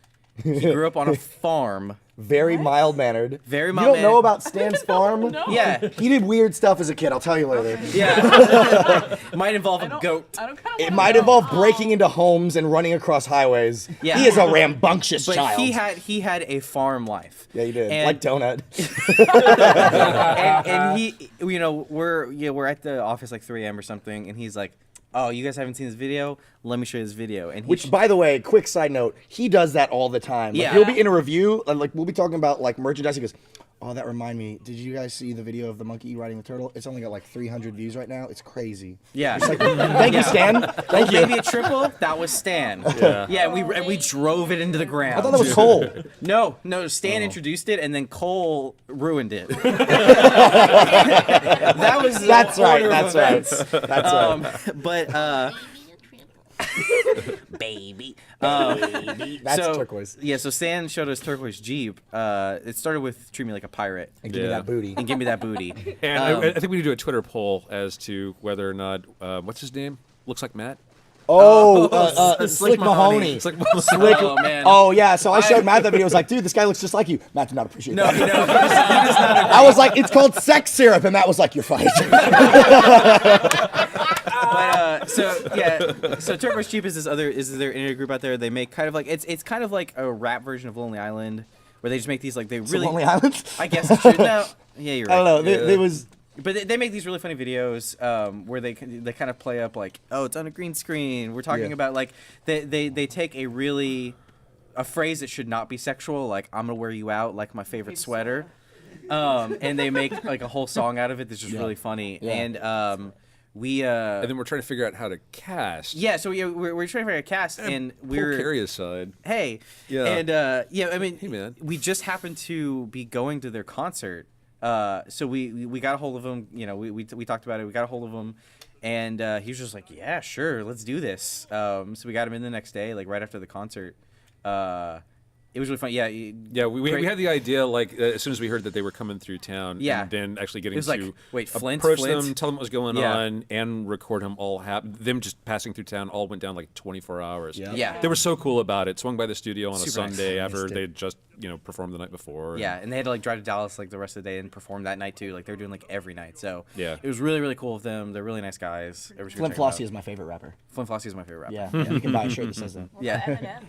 C: He grew up on a farm.
B: Very mild-mannered.
C: Very
B: You
C: mild-mannered.
B: don't know about Stan's farm?
G: No.
C: Yeah.
B: He did weird stuff as a kid. I'll tell you later.
C: Yeah. Might involve a goat.
G: I don't kind of
B: It might involve breaking into homes and running across highways.
C: Yeah.
B: He is a rambunctious
C: But
B: child.
C: he had a farm life.
B: Yeah, he did.
C: And-
B: Like Donut.
C: and he, we're at the office like 3 a.m. or something, and he's like, "Oh, you guys haven't seen this video? Let me show you this video." And he
B: Which, by the way, quick side note, he does that all the time. Like,
C: Yeah.
B: he'll be in a review, and like we'll be talking about like merchandise. He goes, "Oh, that remind me. Did you guys see the video of the monkey riding the turtle? It's only got like 300 views right now. It's crazy."
C: yeah,
B: It's like, thank you, Stan. Thank you.
C: Maybe a triple. That was Stan. Yeah, and we drove it into the ground.
B: I thought that was Cole.
C: No, Stan introduced it, and then Cole ruined it. That was the
B: That's right.
C: order of
B: That's right.
C: events.
B: That's right.
C: But baby.
B: That's
C: so,
B: turquoise.
C: Yeah, so Stan showed us turquoise Jeep. It started with treat me like a pirate
B: And give me that booty.
C: and give me that booty.
A: And I think we need to do a Twitter poll as to whether or not what's his name? Looks like Matt.
B: Slick Mahoney.
A: Slick
C: Oh man.
B: Oh yeah, so I showed Matt that video. I was like, dude, this guy looks just like you. Matt did not appreciate
C: No,
B: that.
C: he does not agree.
B: I was like, it's called sex syrup, and Matt was like, you're fired.
C: But so Turquoise Jeep is their indie group out there. They make kind of like it's kind of like a rap version of Lonely Island, where they just make these like they really.
B: Lonely Island?
C: I guess it's true. No, yeah, you're right.
B: I don't know. There was.
C: But they make these really funny videos where they kind of play up like, oh, it's on a green screen. We're talking about like they take a phrase that should not be sexual, like I'm gonna wear you out like my favorite sweater, and they make like a whole song out of it that's just really funny.
B: Yeah.
C: And
A: And then we're trying to figure out how to cast.
C: yeah, so we're trying to figure out a cast, and we're
A: Pull Carrie aside.
C: hey,
A: Yeah.
C: and I mean,
A: Hey, man.
C: we just happened to be going to their concert. So we got a hold of him. We talked about it. We got a hold of him, and he was just like, "Yeah, sure, let's do this." So we got him in the next day, like right after the concert. It was really fun. Yeah.
A: Yeah, we had the idea like as soon as we heard that they were coming through town.
C: Yeah.
A: And then actually getting
C: It was like,
A: to
C: wait, Flint?
A: approach them, tell them what was going
C: Yeah.
A: on, and record them all. Them just passing through town all went down like 24 hours.
C: Yeah.
A: They were so cool about it. Swung by the studio on a
C: Super nice.
A: Sunday after
B: Missed it.
A: they just performed the night before.
C: Yeah, and they had to like drive to Dallas like the rest of the day and perform that night too. Like they were doing like every night. So
A: Yeah.
C: it was really really cool of them. They're really nice guys. Everybody should
B: Flint
C: check them out.
B: Flossie is my favorite rapper.
C: Flint Flossie is my favorite rapper.
B: Yeah, you can buy a shirt that says that.
C: Yeah.
G: Eminem.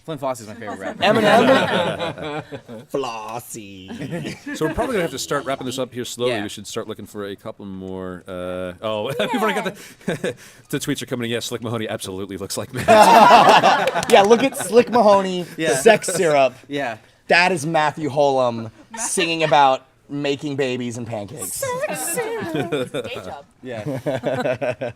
C: Flint Flossie is my favorite rapper.
B: Eminem. Flossie.
A: So we're probably gonna have to start wrapping this up here slowly.
C: Yeah.
A: We should start looking for a couple more. We've already got the tweets are coming in. Yes, Slick Mahoney absolutely looks like Matt.
B: Yeah, look at Slick Mahoney,
C: Yeah.
B: sex syrup.
C: Yeah.
B: That is Matthew Holm singing about making babies and pancakes.
G: Day job.
C: Yeah.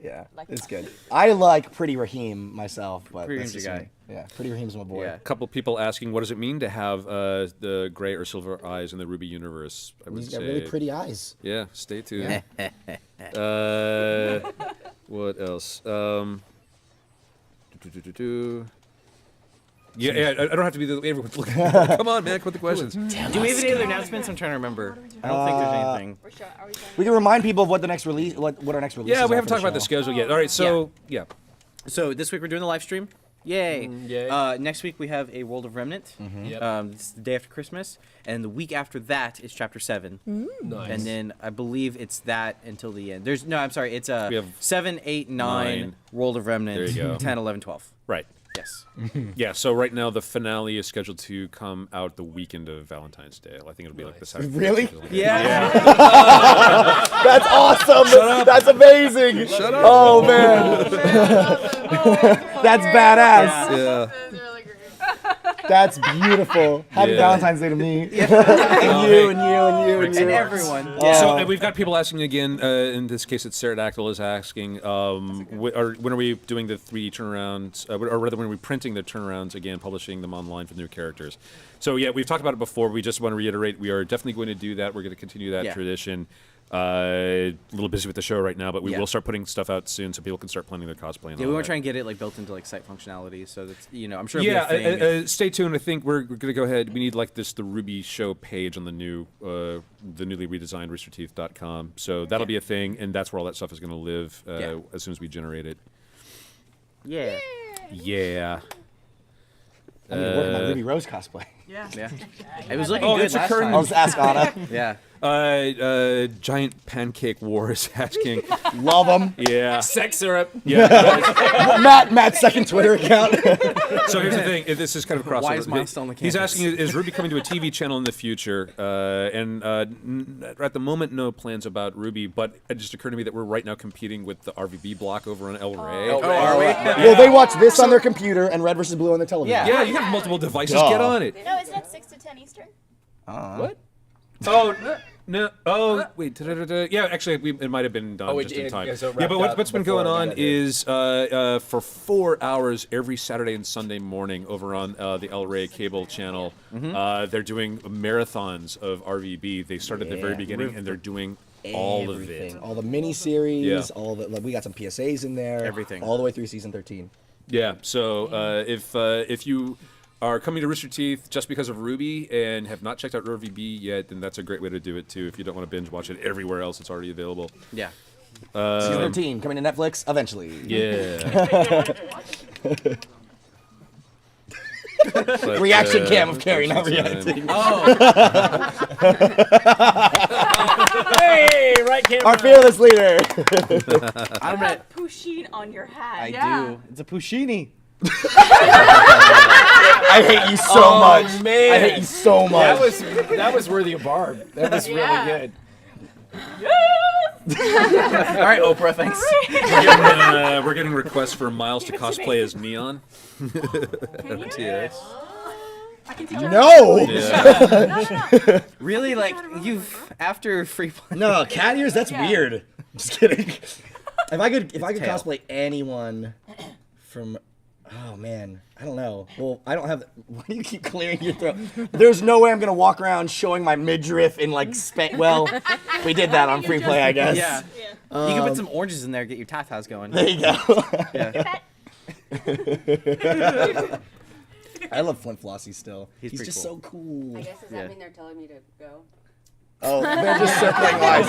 B: Yeah, it's good. I like Pretty Raheem myself, but
C: Pretty
B: that's
C: Raheem's
B: just
C: your
B: me.
C: guy.
B: Yeah, Pretty Raheem's my boy.
C: Yeah.
A: A couple people asking, what does it mean to have the gray or silver eyes in the RWBY universe? I would
B: He's
A: say.
B: got really pretty eyes.
A: Yeah, stay tuned. What else? Yeah, I don't have to be the everyone's looking. Come on, man, come with the questions.
C: Do we have any other announcements? I'm trying to remember. I don't think there's anything.
B: We can remind people of what the next release, what our next release.
A: Yeah, we haven't talked about the schedule yet. All right, so yeah.
C: So this week we're doing the live stream. Yay!
D: Yay.
C: Next week we have a World of Remnant.
D: Yep.
C: It's the day after Christmas, and the week after that is Chapter 7.
D: Nice.
C: And then I believe it's that until the end. It's
A: We have
C: 7, 8, 9, World of Remnant.
A: There you go.
C: 10, 11, 12.
A: Right.
C: Yes.
A: Yeah, so right now the finale is scheduled to come out the weekend of Valentine's Day. I think it'll be like the Saturday.
B: Really?
C: Yeah.
B: That's awesome. That's amazing.
A: Shut up.
B: Oh man. That's badass.
A: Yeah.
B: That's beautiful. Happy
A: Yeah.
B: Valentine's Day to me. and you
C: And everyone.
A: So we've got people asking again. In this case, it's Pterodactyl is asking, when are we doing the 3D turnarounds, or rather, when are we printing the turnarounds again, publishing them online for new characters? So yeah, we've talked about it before. We just want to reiterate, we are definitely going to do that. We're going to continue that tradition. A little busy with the show right now, but we will start putting stuff out soon, so people can start planning their cosplay. And
C: Yeah,
A: all
C: we want
A: that.
C: to try and get it like built into like site functionality, so that's I'm sure.
A: Yeah,
C: it'll be a thing.
A: stay tuned. I think we're going to go ahead. We need like the RWBY show page on the new, the newly redesigned roosterteeth.com. So that'll be a thing, and that's where all that stuff is going to live as soon as we generate it.
C: Yeah.
A: Yeah.
B: I'm gonna work on my Ruby Rose cosplay.
G: Yeah.
C: It was looking
A: Oh,
C: good
A: it's
C: last
A: occurring-
C: time.
B: I'll just ask Anna.
C: Yeah.
A: Giant Pancake War is asking.
B: Love them.
A: Yeah.
D: Sex syrup.
A: Yeah.
B: Matt's second Twitter account.
A: So here's the thing. This is kind of a crossover.
C: Why is mine still on the
A: He's
C: campus?
A: asking, is RWBY coming to a TV channel in the future? At the moment, no plans about RWBY, but it just occurred to me that we're right now competing with the RVB block over on El Rey.
C: Are we?
B: Well, they watch this on their computer and Red vs. Blue on their television.
A: Yeah, you have multiple devices.
B: Duh.
A: Get on it.
G: No, isn't it 6 to 10 Eastern?
A: What? Oh, no. Oh, wait. Yeah, actually, it might have been done just in time.
D: so
A: Yeah, but
D: wrapped
A: what's
D: up
A: been going
D: before we
A: on
D: got here.
A: is for 4 hours every Saturday and Sunday morning over on the El Rey cable channel, they're doing marathons of RVB. They started at the very beginning, and they're doing all of it.
B: All the mini-series,
A: Yeah.
B: all the, we got some PSAs in there.
C: Everything.
B: All the way through season 13.
A: Yeah, so if you are coming to Rooster Teeth just because of RWBY and have not checked out RWBY yet, then that's a great way to do it too. If you don't want to binge watch it everywhere else, it's already available.
C: Yeah.
B: Season 13 coming to Netflix eventually.
A: Yeah. But,
B: Reaction cam of Carrie not
A: that's
B: reacting.
D: Hey, right camera.
B: Our fearless leader.
C: I'm gonna.
G: Pusheen on your hat.
C: I do. It's a Puccini.
B: I hate you so much.
D: Man.
B: I hate you so much.
D: That was worthy of Barb. That was really good.
C: All right, Oprah. Thanks.
A: we're getting requests for Miles to cosplay as Neon. Yes.
G: I can teach
B: No.
A: Yeah.
C: Really, like you've after free play.
B: No, cat ears. That's weird. Just kidding. If I could cosplay anyone from, oh man, I don't know. Well, I don't have. Why do you keep clearing your throat? There's no way I'm gonna walk around showing my midriff in like well, we did that on free play, I guess.
C: Yeah. You can put some oranges in there, get your tatas going.
B: There you go.
C: Yeah.
B: I love Flint Flossie still. He's
C: pretty
B: just
C: cool.
B: so cool.
F: I guess does that mean they're telling me to go?
B: Oh, they're just circling wise.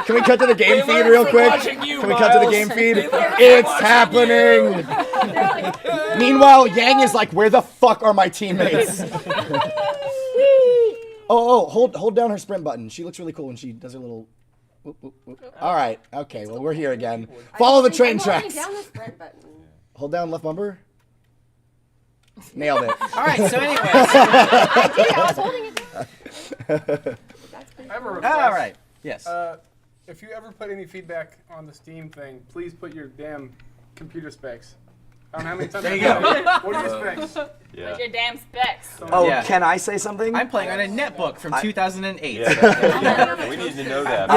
B: Can we cut to the game feed real quick? Can we cut to the game feed? It's happening. Meanwhile, Yang is like, where the fuck are my teammates? Hold down her sprint button. She looks really cool when she does her little. Whoop, whoop, whoop. All right, okay, well we're here again. Follow the train tracks.
F: Down the sprint button.
B: Hold down left bumper. Nailed it.
C: All right. So, anyways.
F: I did. I was holding it down.
I: I have a request.
C: All right. Yes.
I: If you ever put any feedback on the Steam thing, please put your damn computer specs. I don't know how many times.
C: There you go.
I: What are your specs?
G: What's your damn specs?
B: Oh,
C: Yeah.
B: can I say something?
C: I'm playing on a netbook from 2008.
H: We need to know that.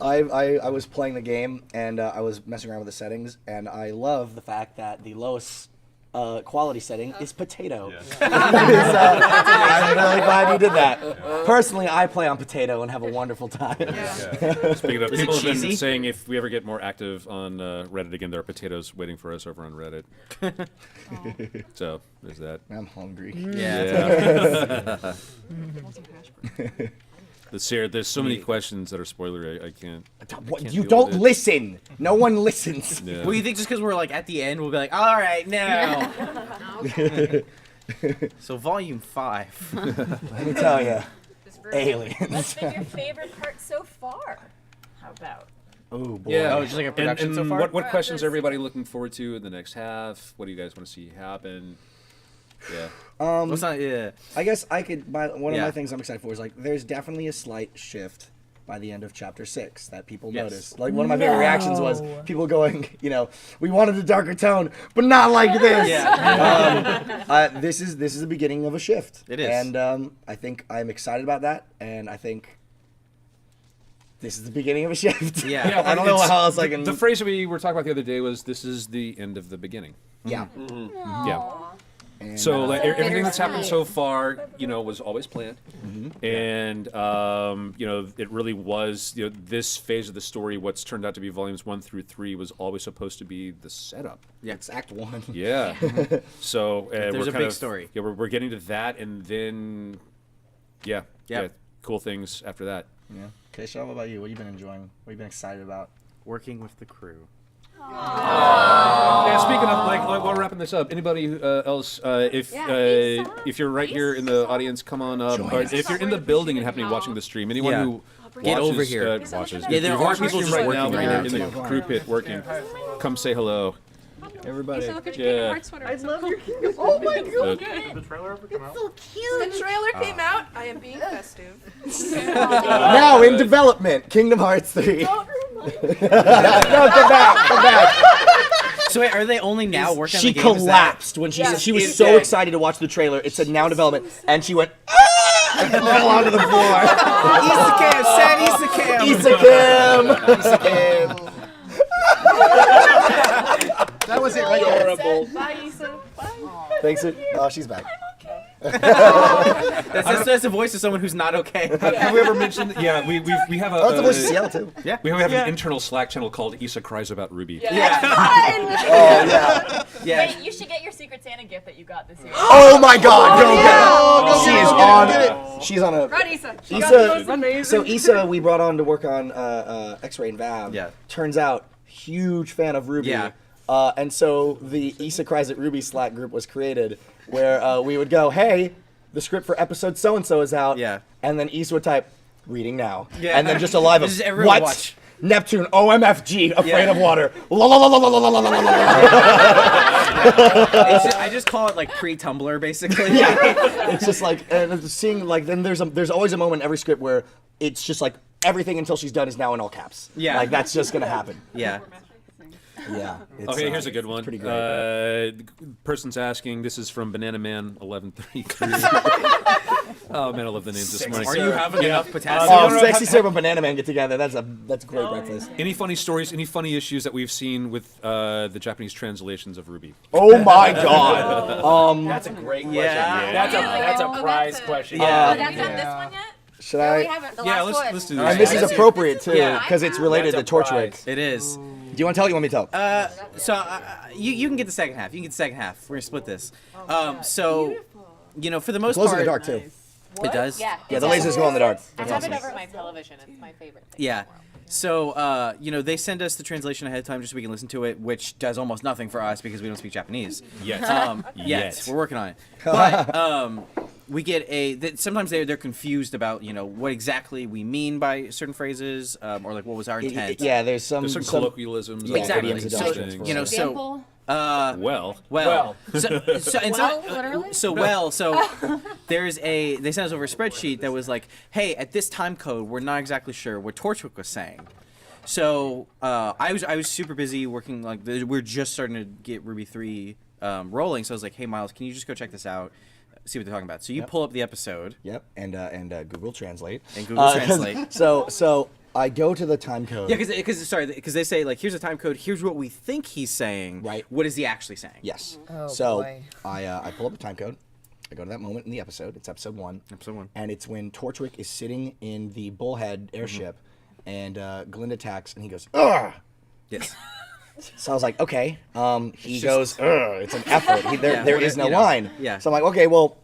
B: I was playing the game and I was messing around with the settings, and I love the fact that the lowest quality setting is potato. I'm really glad you did that. Personally, I play on potato and have a wonderful time.
A: Speaking of,
C: Is it
A: people have been
C: cheesy?
A: saying if we ever get more active on Reddit again, there are potatoes waiting for us over on Reddit. So there's that.
B: I'm hungry.
C: Yeah.
A: There's so many questions that are spoilery. I can't.
B: What, you
A: deal
B: don't
A: with it.
B: listen. No one listens.
A: Yeah.
C: Well, you think just because we're like at the end, we'll be like, all right, now. So volume 5.
B: Let me tell you, aliens.
G: What's been your favorite part so far? How about?
B: Oh boy.
A: Yeah.
C: Oh, just like a production
A: and
C: so far?
A: What questions are everybody looking forward to in the next half? What do you guys want to see happen? Yeah.
C: Well, it's not, yeah.
B: I guess I could. One of
C: Yeah.
B: my things I'm excited for is like there's definitely a slight shift by the end of chapter 6 that people noticed. Like one of my favorite reactions was people going, we wanted a darker tone, but not like this. This is the beginning of a shift.
C: It is.
B: And I think I'm excited about that, and I think this is the beginning of a shift.
C: Yeah.
B: I don't know how else I can.
A: The phrase we were talking about the other day was, "This is the end of the beginning."
B: Yeah.
A: Yeah.
B: And,
A: So like everything that's happened so far, was always planned, and it really was. This phase of the story, what's turned out to be volumes 1 through 3, was always supposed to be the setup.
B: yeah, it's Act 1.
A: Yeah. So
C: There's
A: we're
C: a
A: kind
C: big
A: of,
C: story.
A: Yeah, we're getting to that, and then, yeah, cool things after that.
B: Yeah. Okay, Shaw, what about you? What have you been enjoying? What have you been excited about?
C: Working with the crew.
A: Yeah, speaking of while we're wrapping this up, anybody else, if you're right here in the audience, come on up. Or if you're in the building and happening watching the stream, anyone
C: Yeah.
A: who
C: Get
A: watches,
C: over here.
A: watches.
C: Yeah,
A: If
C: there
A: you're
C: are
A: watching
C: people
A: the
C: just
A: stream right now
C: working
A: in
C: right
A: the
C: now,
A: crew pit working. Come say hello.
B: Everybody.
A: Yeah.
K: I love your Kingdom. Oh my god.
I: Did the trailer ever come out?
K: So cute.
L: The trailer came out. I am being festive.
B: Now in development, Kingdom Hearts 3. No, come back.
C: So wait, are they only now working on
B: She
C: the game? Is that-
B: collapsed when she was so excited to watch the trailer. It said now development, and she went and fell onto the floor.
C: Isakam, sad Isakam.
B: Isakam. That was it right there.
L: Bye, Issa. Bye.
B: Thanks. Oh, she's back.
C: That's the voice of someone who's not okay.
A: Have we ever mentioned? Yeah, we have a.
B: Oh, it's the voice of Seattle too.
C: Yeah.
A: We have an internal Slack channel called Issa Cries About Ruby.
C: Yeah.
B: Oh yeah.
C: Yeah.
G: Wait, you should get your Secret Santa gift that you got this year.
B: Oh my God! Go get it. She is on. She's on a.
L: Run, Issa.
B: Issa. So Issa, we brought on to work on X-Ray and Vav.
C: Yeah.
B: Turns out, huge fan of Ruby.
C: Yeah.
B: And so the Issa Cries at Ruby Slack group was created, where we would go, hey, the script for episode so and so is out.
C: Yeah.
B: And then Issa would type, reading now.
C: Yeah.
B: And then just a live
C: This
B: of,
C: is everyone
B: what?
C: watch.
B: Neptune, OMFG, afraid
C: Yeah.
B: of water. La la la la la la la la la la.
C: I just call it like pre-Tumblr, basically.
B: Yeah. It's just like, and seeing like, then there's always a moment in every script where it's just like everything until she's done is now in all caps.
C: Yeah.
B: Like that's just gonna happen.
C: Yeah.
B: Yeah.
A: Okay, here's a good one.
B: Pretty great.
A: The person's asking. This is from Banana Man 1133. Oh man, I love the names this morning.
C: Are you having enough potassium?
B: Oh, Sexy Syrup and Banana Man get together. That's a great breakfast.
A: Any funny stories? Any funny issues that we've seen with the Japanese translations of Ruby?
B: Oh my God.
D: That's a great question.
C: Yeah.
D: That's a prize question.
C: Yeah.
E: That's not this one yet?
B: Should
E: No, we
B: I?
E: haven't. The
A: Yeah,
E: last one.
A: let's do
B: And
A: this.
B: this is appropriate too,
C: Yeah.
B: because it's related to
D: That's a
B: Torchwick.
D: prize.
C: It is.
B: Do you want to tell? Or you want me to tell?
C: So you can get the second half. You can get the second half. We're gonna split this. So, for the most
B: Glows in
C: part,
B: the dark too.
C: it does.
E: Yeah.
B: Yeah, the lasers go in the dark.
G: I
B: That's
G: have
B: awesome.
G: it over my television. It's my favorite thing.
C: Yeah. So, they send us the translation ahead of time just so we can listen to it, which does almost nothing for us because we don't speak Japanese.
A: Yes.
C: Yet.
A: Yes.
C: We're working on it. But we get sometimes they're confused about, what exactly we mean by certain phrases, or like what was our intent.
B: Yeah, there's some
A: colloquialisms.
B: Yeah,
C: Exactly.
B: idioms and
C: So,
B: doctrines for it.
F: Example?
A: Well.
C: There's they sent us over a spreadsheet that was like, hey, at this time code, we're not exactly sure what Torchwick was saying. So I was super busy working, like we're just starting to get Ruby 3 rolling. So I was like, hey Miles, can you just go check this out, see what they're talking about? So you pull up the episode.
B: Yep, and Google Translate.
C: And Google Translate.
B: So I go to the time code.
C: Yeah, because they say like, here's a time code. Here's what we think he's saying.
B: Right.
C: What is he actually saying?
B: Yes.
E: Oh,
B: so
E: boy.
B: I pull up the time code. I go to that moment in the episode. It's episode 1.
C: Episode 1.
B: And it's when Torchwick is sitting in the Bullhead airship, and Glynn attacks, and he goes, ugh!
C: Yes.
B: So I was like, okay. He goes, ugh, it's an effort. There is no
C: you know,
B: line.
C: yeah.
B: So I'm like, okay, well,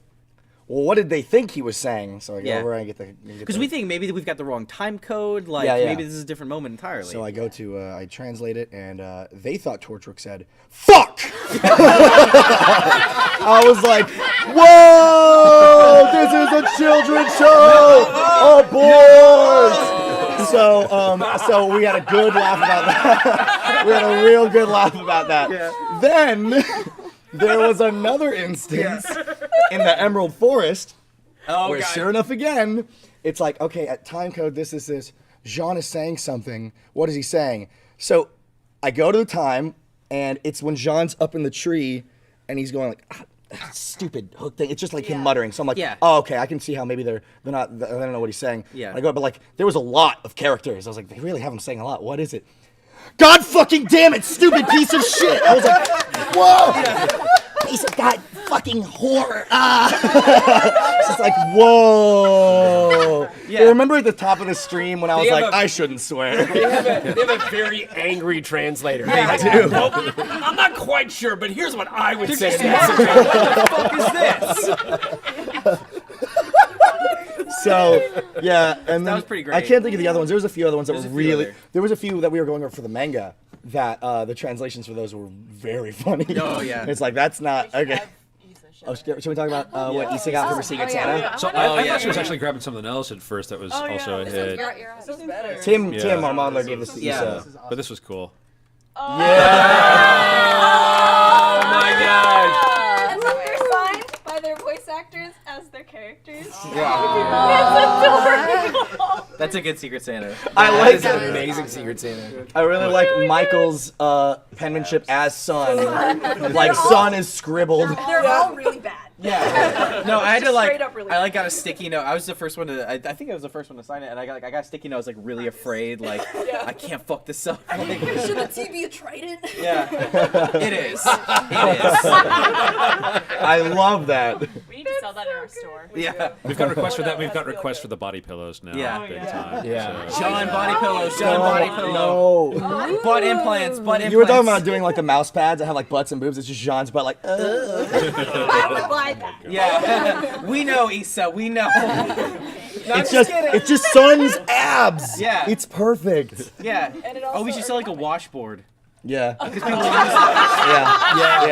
B: what did they think he was saying? So I go over and I get the...
C: Because we think maybe that we've got the wrong time code. Like,
B: Yeah.
C: maybe this is a different moment entirely.
B: So I go to, I translate it, and they thought Torchwick said, fuck! I was like, whoa! This is a children's show! Abort! So we had a good laugh about that. We had a real good laugh about that.
C: Yeah.
B: Then there was another instance in the Emerald Forest where, sure enough, again, it's like, okay, at time code, this. Jean is saying something. What is he saying? So I go to the time, and it's when Jean's up in the tree, and he's going like, stupid hook thing. It's just like him muttering. So I'm like, oh, okay, I can see how maybe they're not. I don't know what he's saying.
C: Yeah.
B: I go, but like, there was a lot of characters. I was like, they really have him saying a lot. What is it? God fucking damn it, stupid piece of shit. I was like, whoa. Piece of God fucking horror. It's just like, whoa.
C: Yeah.
B: You remember at the top of the stream when I was like, I shouldn't swear.
D: They have a very angry translator.
B: Yeah, I do.
D: Well, I'm not quite sure, but here's what I would say to that situation. What the fuck is this?
B: So, yeah, and
C: That
B: then
C: was pretty great.
B: I can't think of the other ones. There was a few other ones that
C: There's
B: were
C: a few
B: really.
C: other.
B: There was a few that we were going over for the manga that the translations for those were very funny.
C: Oh, yeah.
B: It's like that's not okay. Oh, should we talk about what Issa got from her Secret Santa?
A: So I thought she was actually grabbing something else at first that was also a hit.
L: This is better.
B: Tim
A: Yeah.
B: Armandler gave this to
C: Yeah.
B: Issa.
A: But this was cool.
D: Oh my god.
L: And look, they're signed by their voice actors as their characters.
C: That's a good Secret Santa.
B: I
D: That
B: like
D: is an amazing Secret Santa.
B: I really like Michael's penmanship as Sun. Like Sun is scribbled.
L: They're all really bad.
C: Yeah. No, I had to
L: Straight up really
C: I got a sticky note. I was the first one to. I think I was the first one to sign it, and I got a sticky note. I was like really afraid, like I can't fuck this up.
L: Should the T be a trident?
C: Yeah. It is. It is.
B: I love that.
G: We need to sell that in our store.
C: Yeah.
A: We've got requests for that. We've got requests for the body pillows now.
C: Yeah.
A: Big time.
D: Yeah.
A: So.
C: John body pillows. John body pillow.
B: No.
C: Butt implants. Butt implants.
B: You were talking about doing like the mouse pads that have like butts and boobs. It's just Jean's butt, like.
L: I would buy that.
C: Yeah. We know, Issa. We know.
B: It's just Sun's abs.
C: Yeah.
B: It's perfect.
C: Yeah.
L: And it
C: Oh, we
L: also
C: should sell like a washboard.
B: Yeah.
C: Because people use that.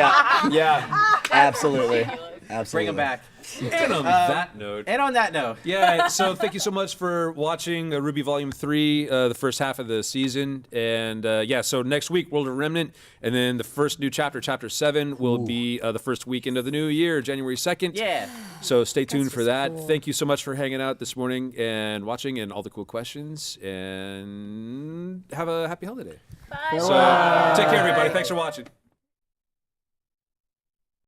B: Yeah. Absolutely. Absolutely.
C: Bring them back.
A: And on that note.
C: And on that note.
A: Yeah, so thank you so much for watching RWBY Volume 3, the first half of the season. And yeah, so next week, World of Remnant. And then the first new chapter, Chapter 7, will be the first weekend of the new year, January 2nd.
C: Yeah.
A: So stay tuned for that. Cool. Thank you so much for hanging out this morning and watching and all the cool questions. And have a happy holiday.
G: Bye.
A: So take care, everybody. Thanks for watching.